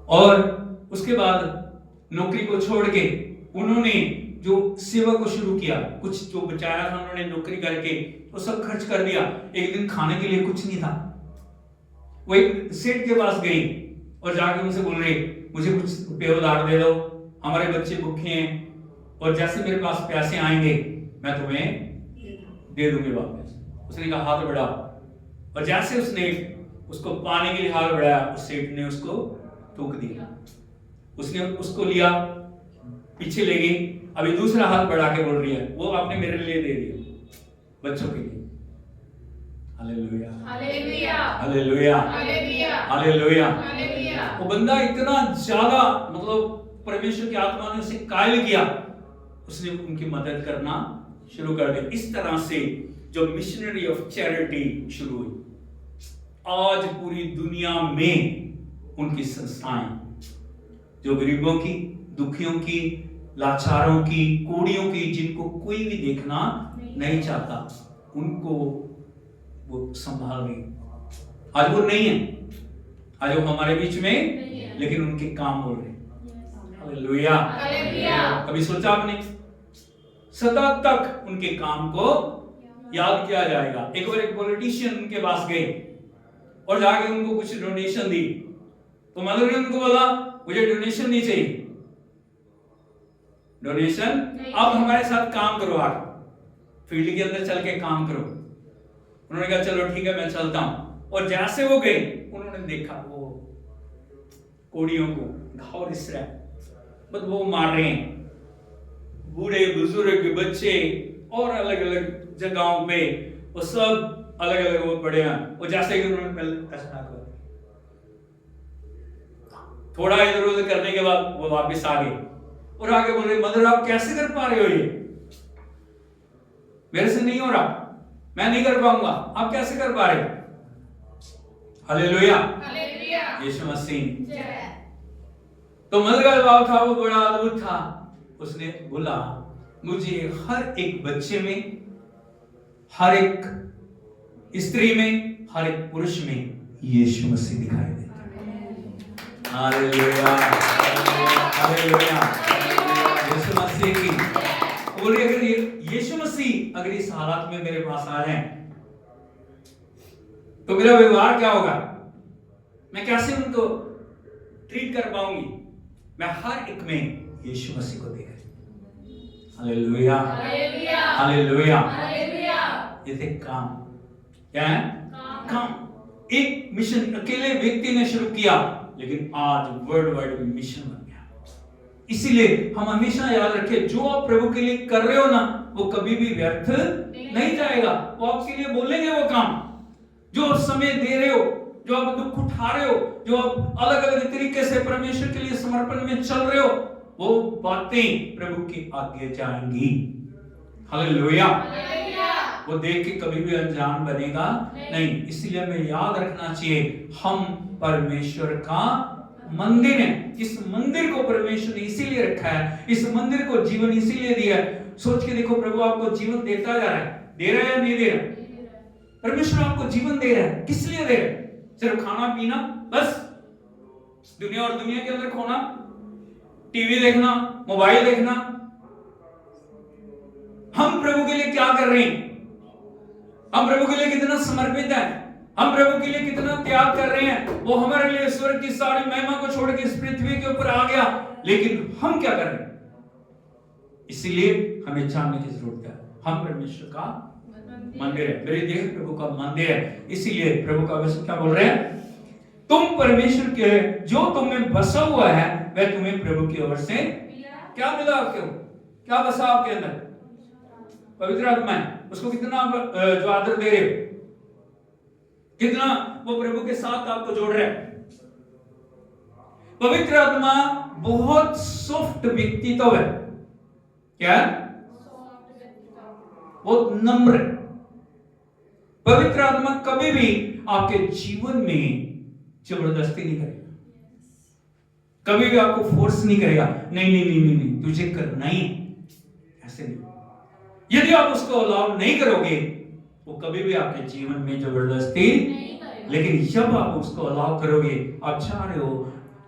और उसके बाद नौकरी को छोड़ के उन्होंने जो सेवा को शुरू किया, कुछ जो बचाया था उन्होंने नौकरी करके वो सब खर्च कर दिया। एक दिन खाने के लिए कुछ नहीं था, वो एक सेठ के पास गई और जाके उनसे बोल रही मुझे कुछ रुपये उधार दे दो, हमारे बच्चे भूखे हैं, और जैसे मेरे पास पैसे आएंगे मैं तुम्हें दे दूंगी वापस। उसने कहा हाथ बढ़ाओ, और जैसे उसने उसको पाने के लिए हाथ बढ़ाया, उस सेठ ने उसको थूक दिया। उसने उसको लिया, पीछे ले गई, अभी दूसरा हाथ बढ़ा के बोल रही है वो आपने मेरे लिए दे दिया, बच्चों के लिए। Hallelujah, hallelujah, hallelujah, hallelujah, hallelujah. वो बंदा इतना ज्यादा, मतलब परमेश्वर की आत्मा ने उसे कायल किया, उसने उनकी मदद करना शुरू कर दिया। इस तरह से जो मिशनरी ऑफ चैरिटी शुरू हुई, आज पूरी दुनिया में उनकी संस्थाएं जो गरीबों की, दुखियों की, लाचारों की, कोड़ियों की, जिनको कोई भी देखना नहीं चाहता, उनको वो संभाल रही। आज वो नहीं है, आज वो हमारे बीच में, लेकिन उनके काम बोल रहे। Hallelujah, hallelujah. कभी सोचा आपने सदा तक उनके काम को याद किया जाएगा। एक बार एक पॉलिटिशियन उनके पास गए और जाके उनको कुछ डोनेशन दी, तो मदर ने उनको बोला मुझे डोनेशन नहीं चाहिए, डोनेशन आप हमारे साथ काम करो, आप फील्ड के अंदर चल के काम करो। उन्होंने कहा चलो ठीक है मैं चलता हूं। और जैसे वो गए उन्होंने देखा वो कोड़ियों को घाव रिस रहा है, बस वो मार रहे हैं, बूढ़े बुजुर्ग बच्चे और अलग अलग जगहों पे वो सब अलग अलग वो पड़े हैं। वो जैसे कि उन्होंने पहले कसना कर, थोड़ा इधर उधर करने के बाद वो वापस आ गए और आगे बोल रहे मदर आप कैसे कर पा रहे हो, ये मेरे से नहीं हो रहा, मैं नहीं कर पाऊंगा, आप कैसे कर पा रहे हो। हालेलुया, हालेलुया, यीशु मसीह। तो मदर का जवाब था वो बड़ा अद्भुत था। उसने बोला मुझे हर एक बच्चे में, हर एक स्त्री में, हर एक पुरुष में यीशु मसीह दिखाई देता है। हालेलुया, हालेलुया, यीशु मसीह की। और अगर यीशु मसीह अगर इस हालत में मेरे पास आ जाए तो मेरा व्यवहार क्या होगा, मैं कैसे उनको ट्रीट कर पाऊंगी। मैं हर एक में यीशु मसीह को देखा। Hallelujah, hallelujah, hallelujah, hallelujah. ये थे काम, क्या है काम। एक मिशन अकेले व्यक्ति ने शुरू किया, लेकिन आज वर्ल्ड वाइड मिशन बन गया। इसीलिए हम हमेशा याद रखें जो आप प्रभु के लिए कर रहे हो ना, वो कभी भी व्यर्थ नहीं जाएगा। वो आपके लिए बोलेंगे वो काम, जो आप समय दे रहे हो, जो आप दुख उठा रहे हो, जो आप अलग अलग तरीके से परमेश्वर के लिए समर्पण में चल रहे हो, वो बातें प्रभु की आगे जाएंगी। हालेलुया, वो देख के कभी भी अनजान बनेगा नहीं। इसलिए हमें याद रखना चाहिए हम परमेश्वर का मंदिर है। इस मंदिर को परमेश्वर ने इसीलिए रखा है, इस मंदिर को जीवन इसीलिए दिया है। सोच के देखो प्रभु आपको जीवन देता जा रहा है, दे रहा है या नहीं दे रहा? परमेश्वर आपको जीवन दे रहा है, किस लिए दे रहा है? सिर्फ खाना पीना बस, दुनिया और दुनिया के अंदर खोना, टीवी देखना, मोबाइल देखना। हम प्रभु के लिए क्या कर रहे हैं? हम प्रभु के लिए कितना समर्पित है, हम प्रभु के लिए कितना त्याग कर रहे हैं। वो हमारे लिए स्वर्ग की सारी महिमा को छोड़ के इस पृथ्वी के ऊपर आ गया, लेकिन हम क्या कर रहे हैं? इसीलिए हमें जानने की जरूरत है हम परमेश्वर का मंदिर है, मेरे देह प्रभु का मंदिर है। इसीलिए प्रभु का वचन क्या बोल रहे हैं? तुम परमेश्वर के, जो तुम में बसा हुआ है वह तुम्हें प्रभु की ओर से क्या मिला? आपके क्या बसा आपके अंदर? पवित्र आत्मा है। उसको कितना जो आदर दे रहे हो, कितना वो प्रभु के साथ आपको जोड़ रहे हैं। पवित्र आत्मा बहुत सॉफ्ट व्यक्तित्व है, क्या है? बहुत नम्र। पवित्र आत्मा कभी भी आपके जीवन में जबरदस्ती नहीं करेगा, कभी भी आपको फोर्स नहीं करेगा, नहीं नहीं नहीं नहीं नहीं तुझे करना ही, ऐसे नहीं। यदि आप उसको अलाउ नहीं करोगे वो कभी भी आपके जीवन में जबरदस्ती नहीं करेगा। लेकिन जब आप उसको अलाउ करोगे, आप चाह रहे हो,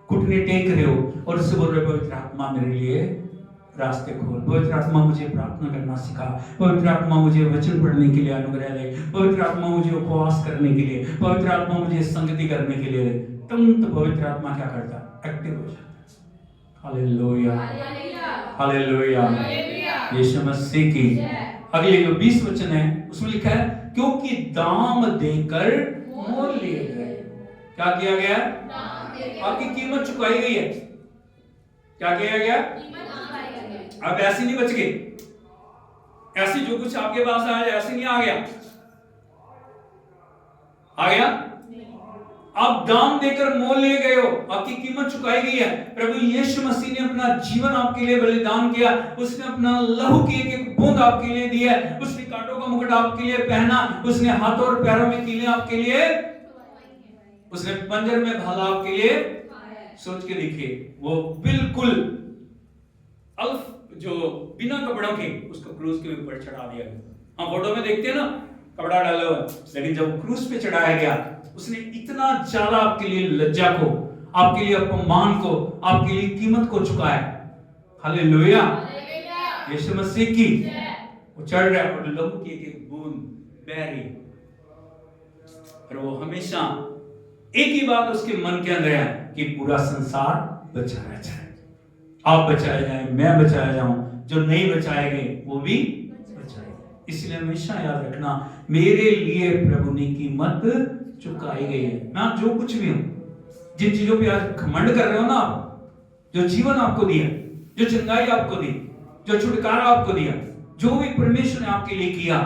घुटने टेक रहे हो और उससे बोल रहे हो पवित्र आत्मा मेरे लिए रास्ते खोल, पवित्र आत्मा मुझे प्रार्थना करना सिखा, पवित्र आत्मा मुझे वचन पढ़ने के लिए अनुग्रह दे, पवित्र आत्मा मुझे उपवास करने के लिए, पवित्र आत्मा मुझे संगति करने के लिए दे, तुरंत पवित्र आत्मा क्या करता है? एक्टिव हो जाता है। हालेलुया हालेलुया, यीशु मसीह की। अगले जो 20 वचन है उसमें लिखा है क्योंकि दाम देकर मोल लिए गए। क्या किया गया? आपकी कीमत चुकाई गई है। क्या किया गया? आप ऐसे नहीं बच गए, ऐसे जो कुछ आपके पास आया ऐसे नहीं आ गया, आ गया? आप दाम देकर मोल लिए गए हो, आपकी कीमत चुकाई गई है। प्रभु यीशु मसीह ने अपना जीवन आपके लिए बलिदान किया, उसने अपना लहू की एक एक बूंद आपके लिए दी है, उसने कांटों का मुकुट आपके लिए पहना, उसने हाथों और पैरों में कीले आपके लिए, उसने पंजर में भाला आपके लिए। सोच के देखिए, वो बिल्कुल अल्फ जो बिना कपड़ों के उसको क्रूस के ऊपर चढ़ा दिया गया। हम फोटो में देखते हैं ना, कपड़ा डाला हुआ, लेकिन जब क्रूस पे चढ़ाया गया उसने इतना ज्यादा आपके लिए लज्जा को, आपके लिए अपमान को, आपके लिए कीमत को चुकाया। हालेलुया, यीशु मसीह की। वो चढ़ रहा है और लहू की एक बूंद बह रही, और वो हमेशा एक ही बात उसके मन के अंदर है कि पूरा संसार बचाया जाए, आप बचाए जाए, मैं बचाया जाऊं, जो नहीं बचाए गए वो भी बचाए। इसलिए हमेशा याद रखना, मेरे लिए प्रभु ने कीमत चुकाई गई है। मैं जो कुछ भी हूं, जिन चीजों पे आज घमंड कर रहे हो ना आप, जो जीवन आपको दिया, जो चंगाई आपको दी, जो छुटकारा आपको दिया, जो भी परमेश्वर ने आपके लिए किया,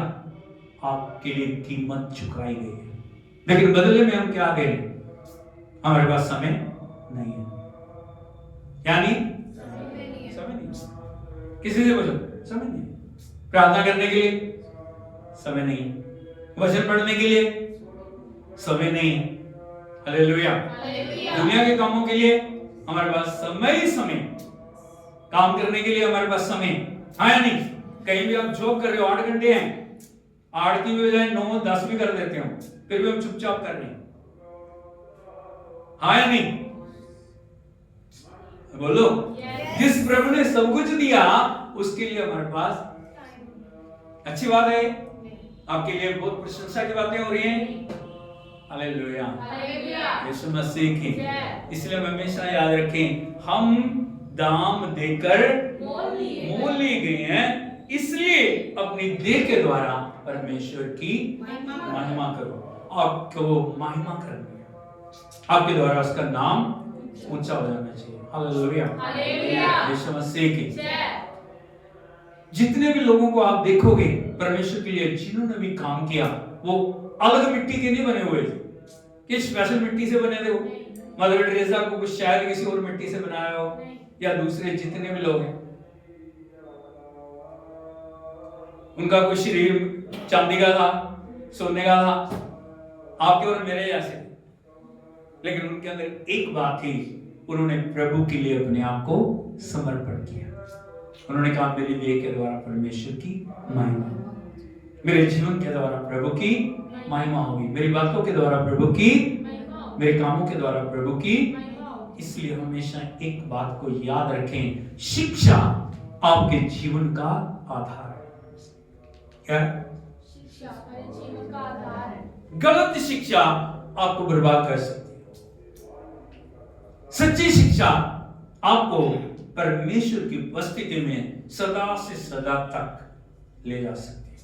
आपके लिए कीमत चुकाई गई है। लेकिन बदले में हम क्या दे रहे? हमारे पास समय नहीं है, यानी समय नहीं। किसी से पूछो, समय नहीं। प्रार्थना करने के लिए समय नहीं, वचन पढ़ने के लिए समय नहीं। हालेलुया, दुनिया के कामों के लिए हमारे पास समय ही समय, काम करने के लिए हमारे पास समय, हाँ या नहीं? कहीं भी आप जॉब कर रहे हो, 8 घंटे हैं, 8 की बजाय 9 10 भी कर देते हो, फिर भी हम चुपचाप कर रहे हैं, हाँ या नहीं? बोलो, जिस प्रभु ने सब कुछ दिया उसके लिए हमारे पास अच्छी बात है, आपके लिए बहुत प्रशंसा की बातें हो रही हैं। हालेलुया, यीशु मसीह की। इसलिए हम हमेशा याद रखें, हम दाम देकर मोल लिए गए हैं, इसलिए अपनी देह के द्वारा परमेश्वर की महिमा करो। आपको महिमा करनी है, आपके द्वारा उसका नाम ऊंचा हो जाना चाहिए। हालेलुया, यीशु मसीह की। जितने भी लोगों को आप देखोगे परमेश्वर के लिए जिन्होंने भी काम किया, वो अलग मिट्टी के नहीं बने हुए थे, कि स्पेशल मिट्टी से बने थे। वो मदर टेरेसा को कुछ शायद किसी और मिट्टी से बनाया हो, या दूसरे जितने भी लोग हैं उनका कोई शरीर चांदी का था, सोने का था, आपके और मेरे जैसे, लेकिन उनके अंदर एक बात थी, उन्होंने प्रभु के लिए अपने आप को समर्पण किया। उन्होंने कहा, मेरी देह के द्वारा परमेश्वर की महिमा, मेरे जीवन के द्वारा प्रभु की महिमा होगी, मेरी बातों के द्वारा प्रभु की, मेरे कामों के द्वारा प्रभु की। इसलिए हमेशा एक बात को याद रखें, शिक्षा आपके जीवन का आधार है। क्या? शिक्षा जीवन का आधार है। गलत शिक्षा आपको बर्बाद कर सकती है, सच्ची शिक्षा आपको परमेश्वर की उपस्थिति में सदा से सदा तक ले जा सकती है।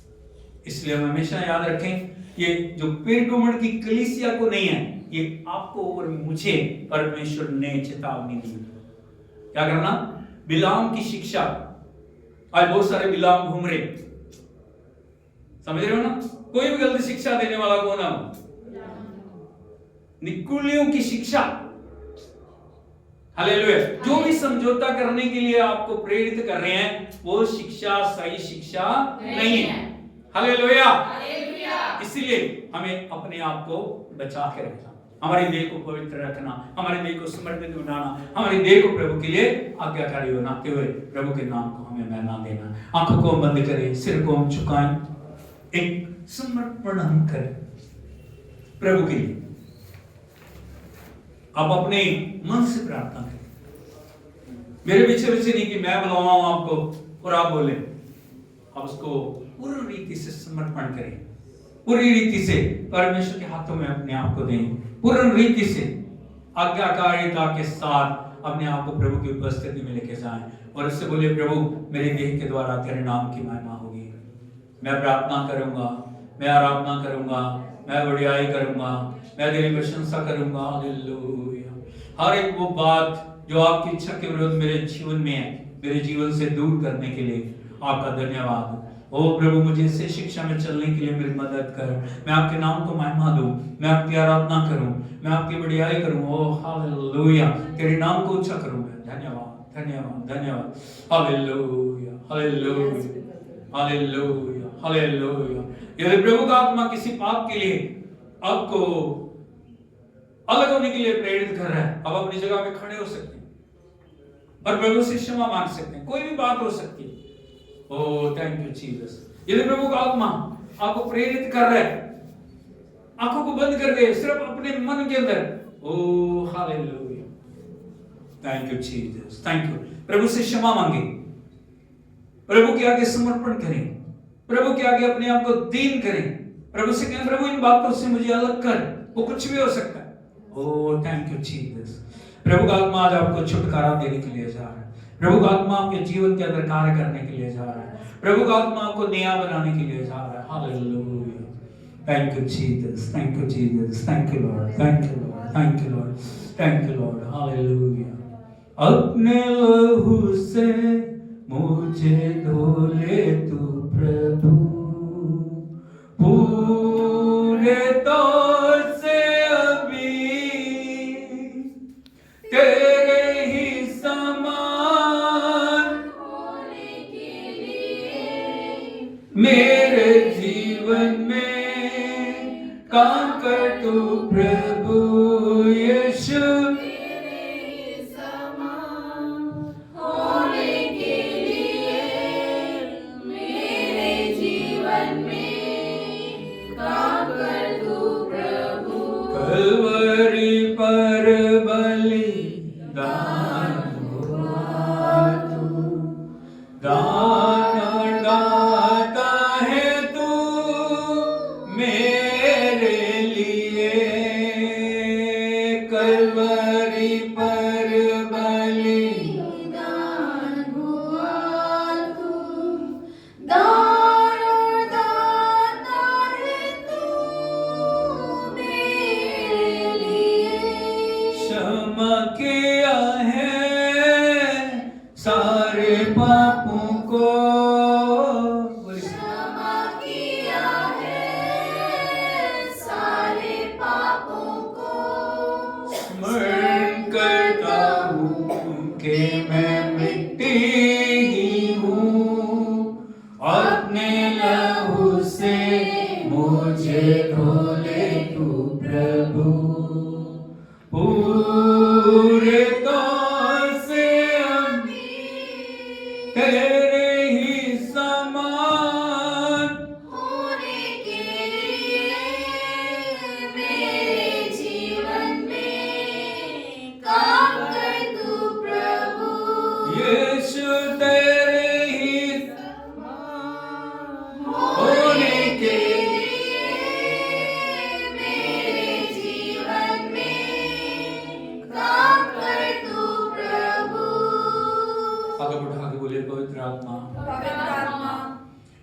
इसलिए हम हमेशा याद रखें, ये जो पेरगमुन की कलीसिया को नहीं है, ये आपको और मुझे परमेश्वर ने चेतावनी दी। क्या करना? बिलाम की शिक्षा। आज बहुत सारे बिलाम घूम रहे, समझ रहे हो ना? कोई भी गलत शिक्षा देने वाला कौन है? निकुलियों की शिक्षा। हालेलुया। जो भी समझौता करने के लिए आपको प्रेरित कर रहे हैं वो शिक्षा सही शिक्षा नहीं है। हालेलुया। इसलिए हमें अपने आप को बचा के रखना, हमारे देह को पवित्र रखना, हमारे देह को समर्पित बनाना, हमारे देह को प्रभु के लिए आज्ञाकारी बनाते हुए प्रभु के नाम को हमें महिमा देना। आंखों को बंद करें, सिर को हम झुकाएं, एक समर्पण हम करें प्रभु के लिए। आप अपने मन से प्रार्थना करें, मेरे पीछे पीछे नहीं कि मैं बुलाऊं आपको और आप बोले। आप उसको पूरी रीति से समर्पण करें, पूरी रीति से परमेश्वर के हाथों में अपने आप को दें, पूर्ण रीति से आज्ञाकारिता के साथ अपने आप को प्रभु की उपस्थिति में लेके जाएं और उससे बोले, प्रभु मेरे देह के द्वारा तेरे नाम की महिमा होगी। मैं प्रार्थना करूंगा, मैं आराधना करूंगा, मैं बढ़ियाई करूंगा, मैं तेरी प्रशंसा करूंगा। हालेलुया। हर एक वो बात जो आपकी इच्छा के विरुद्ध मेरे जीवन में है, मेरे जीवन से दूर करने के लिए आपका धन्यवाद। ओ प्रभु, मुझे इस शिक्षा में चलने के लिए मेरी मदद कर। मैं आपके नाम को महिमा दूं, मैं आपकी आराधना करूं, मैं आपकी बढ़ियाई करूं। ओ हालेलुया, तेरे नाम को ऊंचा करूं मैं। धन्यवाद धन्यवाद धन्यवाद। Hallelujah hallelujah hallelujah hallelujah. यदि प्रभु का आत्मा किसी पाप के लिए आपको अलग होने के लिए प्रेरित कर रहा है, आप अपनी जगह पे खड़े हो सकते हैं और प्रभु से क्षमा मांग सकते हैं। कोई भी बात हो सकती है। Oh thank you Jesus. यदि प्रभु का आत्मा आपको प्रेरित कर रहा है, आंखों को बंद करके सिर्फ अपने मन के अंदर, oh hallelujah, thank you Jesus, thank you. प्रभु से क्षमा मांगे, प्रभु के आगे समर्पण करें, प्रभु के आगे अपने आप को दीन करें, प्रभु से कहें, प्रभु इन बातों से मुझे अलग कर। वो कुछ भी हो सकता है। Oh thank you Jesus. प्रभु का आत्मा आज आपको छुटकारा देने के लिए जा रहा है। प्रभु का आत्मा आपके जीवन के अंदर कार्य करने के लिए जा रहा है। प्रभु का आत्मा आपको नया बनाने के लिए जा रहा है। Hallelujah, thank you Jesus, thank you Jesus, thank you Lord, thank you Lord, thank you Lord, thank you lord. Hallelujah. अपने लहू से मुझे धो ले तू प्रभु, पूरे तौर से अभी तेरे ही समान होने के लिए मेरे जीवन में काम कर तू प्रभु यीशु।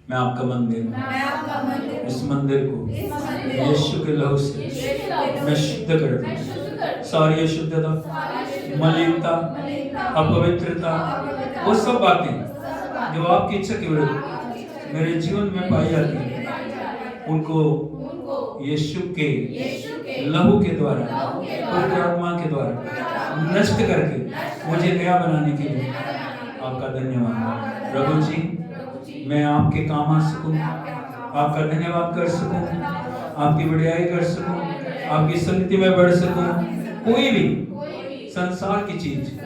मैं आपका मंदिर हूं। इस मंदिर को यीशु के लहू से मैं शुद्ध कर दूं। सारी अशुद्धता, मलिनता, अपवित्रता, वो सब बातें जो आपकी इच्छा के विरुद्ध मेरे जीवन में पाई जाती है, उनको यीशु के लहू के द्वारा पवित्र आत्मा के द्वारा नष्ट करके मुझे नया बनाने के लिए आपका धन्यवाद प्रभु जी। मैं आपके काम आ सकूं, आपका धन्यवाद कर सकूं, आपकी बढ़ाई कर सकूं, आपकी संगति में बढ़ सकूं। कोई भी संसार की चीज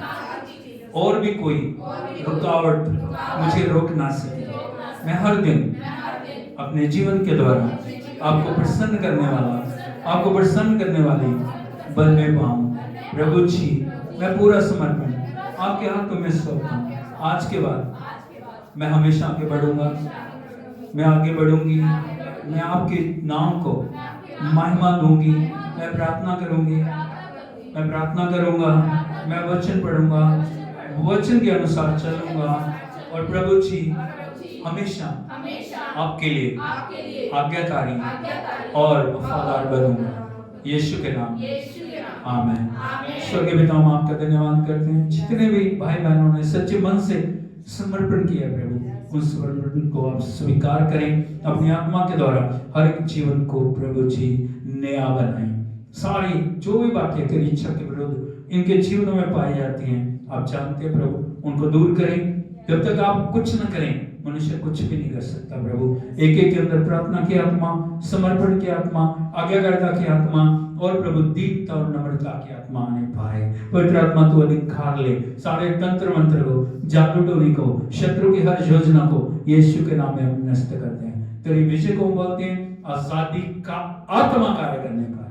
और भी कोई रुकावट मुझे रोक ना सके। मैं हर दिन अपने जीवन के द्वारा आपको प्रसन्न करने वाला, आपको प्रसन्न करने वाली बल में पाऊं। प्रभु जी मैं पूरा समर्पण आपके हाथों में सौंपता हूं। आज के बाद मैं हमेशा आगे बढ़ूंगा, मैं आगे बढ़ूंगी, मैं आपके नाम को महिमा दूंगी, मैं प्रार्थना करूंगी, मैं प्रार्थना करूंगा, मैं वचन पढ़ूंगा, वचन के अनुसार चलूंगा और प्रभु जी हमेशा आपके लिए आज्ञाकारी और वफादार बनूंगा। यीशु के नाम आमीन। स्वर्गीय पिता हम आपका धन्यवाद करते हैं। जितने भी भाई बहनों ने सच्चे मन से समर्पण किया प्रभु, उस समर्पण को आप स्वीकार करें अपनी आत्मा के द्वारा। हर एक जीवन को प्रभु जी नया बनाएं। सारी जो भी बातें तेरी इच्छा के विरुद्ध इनके जीवनों में पाई जाती हैं, आप जानते हैं प्रभु, उनको दूर करें। जब तक आप कुछ न करें मनुष्य कुछ भी नहीं कर सकता प्रभु। एक एक के अंदर प्रार्थना की आत्मा, समर्पण की आत्मा, आज्ञाकारिता की आत्मा और प्रभु दीनता और नम्रता की आत्मा आने पाए। पवित्र आत्मा तू अधिकार ले सारे तंत्र मंत्र को, जादू टोनी को, शत्रु की हर योजना को यीशु के नाम में हम नष्ट करते हैं। तेरी विजय को बोलते हैं आजादी का आत्मा कार्य करने का।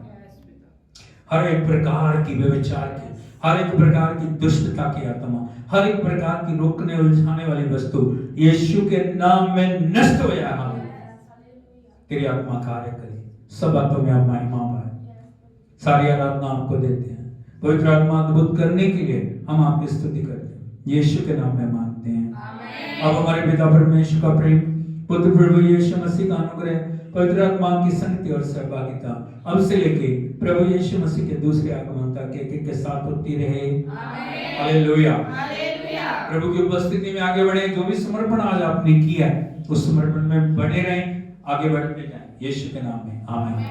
हर एक प्रकार की व्यभिचार की, हर एक प्रकार की दुष्टता की आत्मा, हर एक प्रकार की रोकने उलझाने वाली वस्तु यीशु के नाम में नष्ट हो जाए। तेरी आत्मा कार्य करे, सब बातों में आप महिमा पाए। सारी आराधना आपको देते हैं। पवित्र आत्मा अद्भुत करने के लिए हम आपकी स्तुति करते हैं। यीशु के नाम में मांगते हैं। अब हमारे पिता परमेश्वर का प्रेम, पुत्र प्रभु यीशु मसीह का अनुग्रह, पवित्र आत्मा की संगति और सहभागिता अब से लेके प्रभु यीशु मसीह के दूसरे आगमन तक एक के साथ होती रहे। हालेलुया। प्रभु की उपस्थिति में आगे बढ़े। जो भी समर्पण आज आपने किया है उस समर्पण में बने रहें, आगे बढ़ते जाएं। यीशु के नाम में आमीन।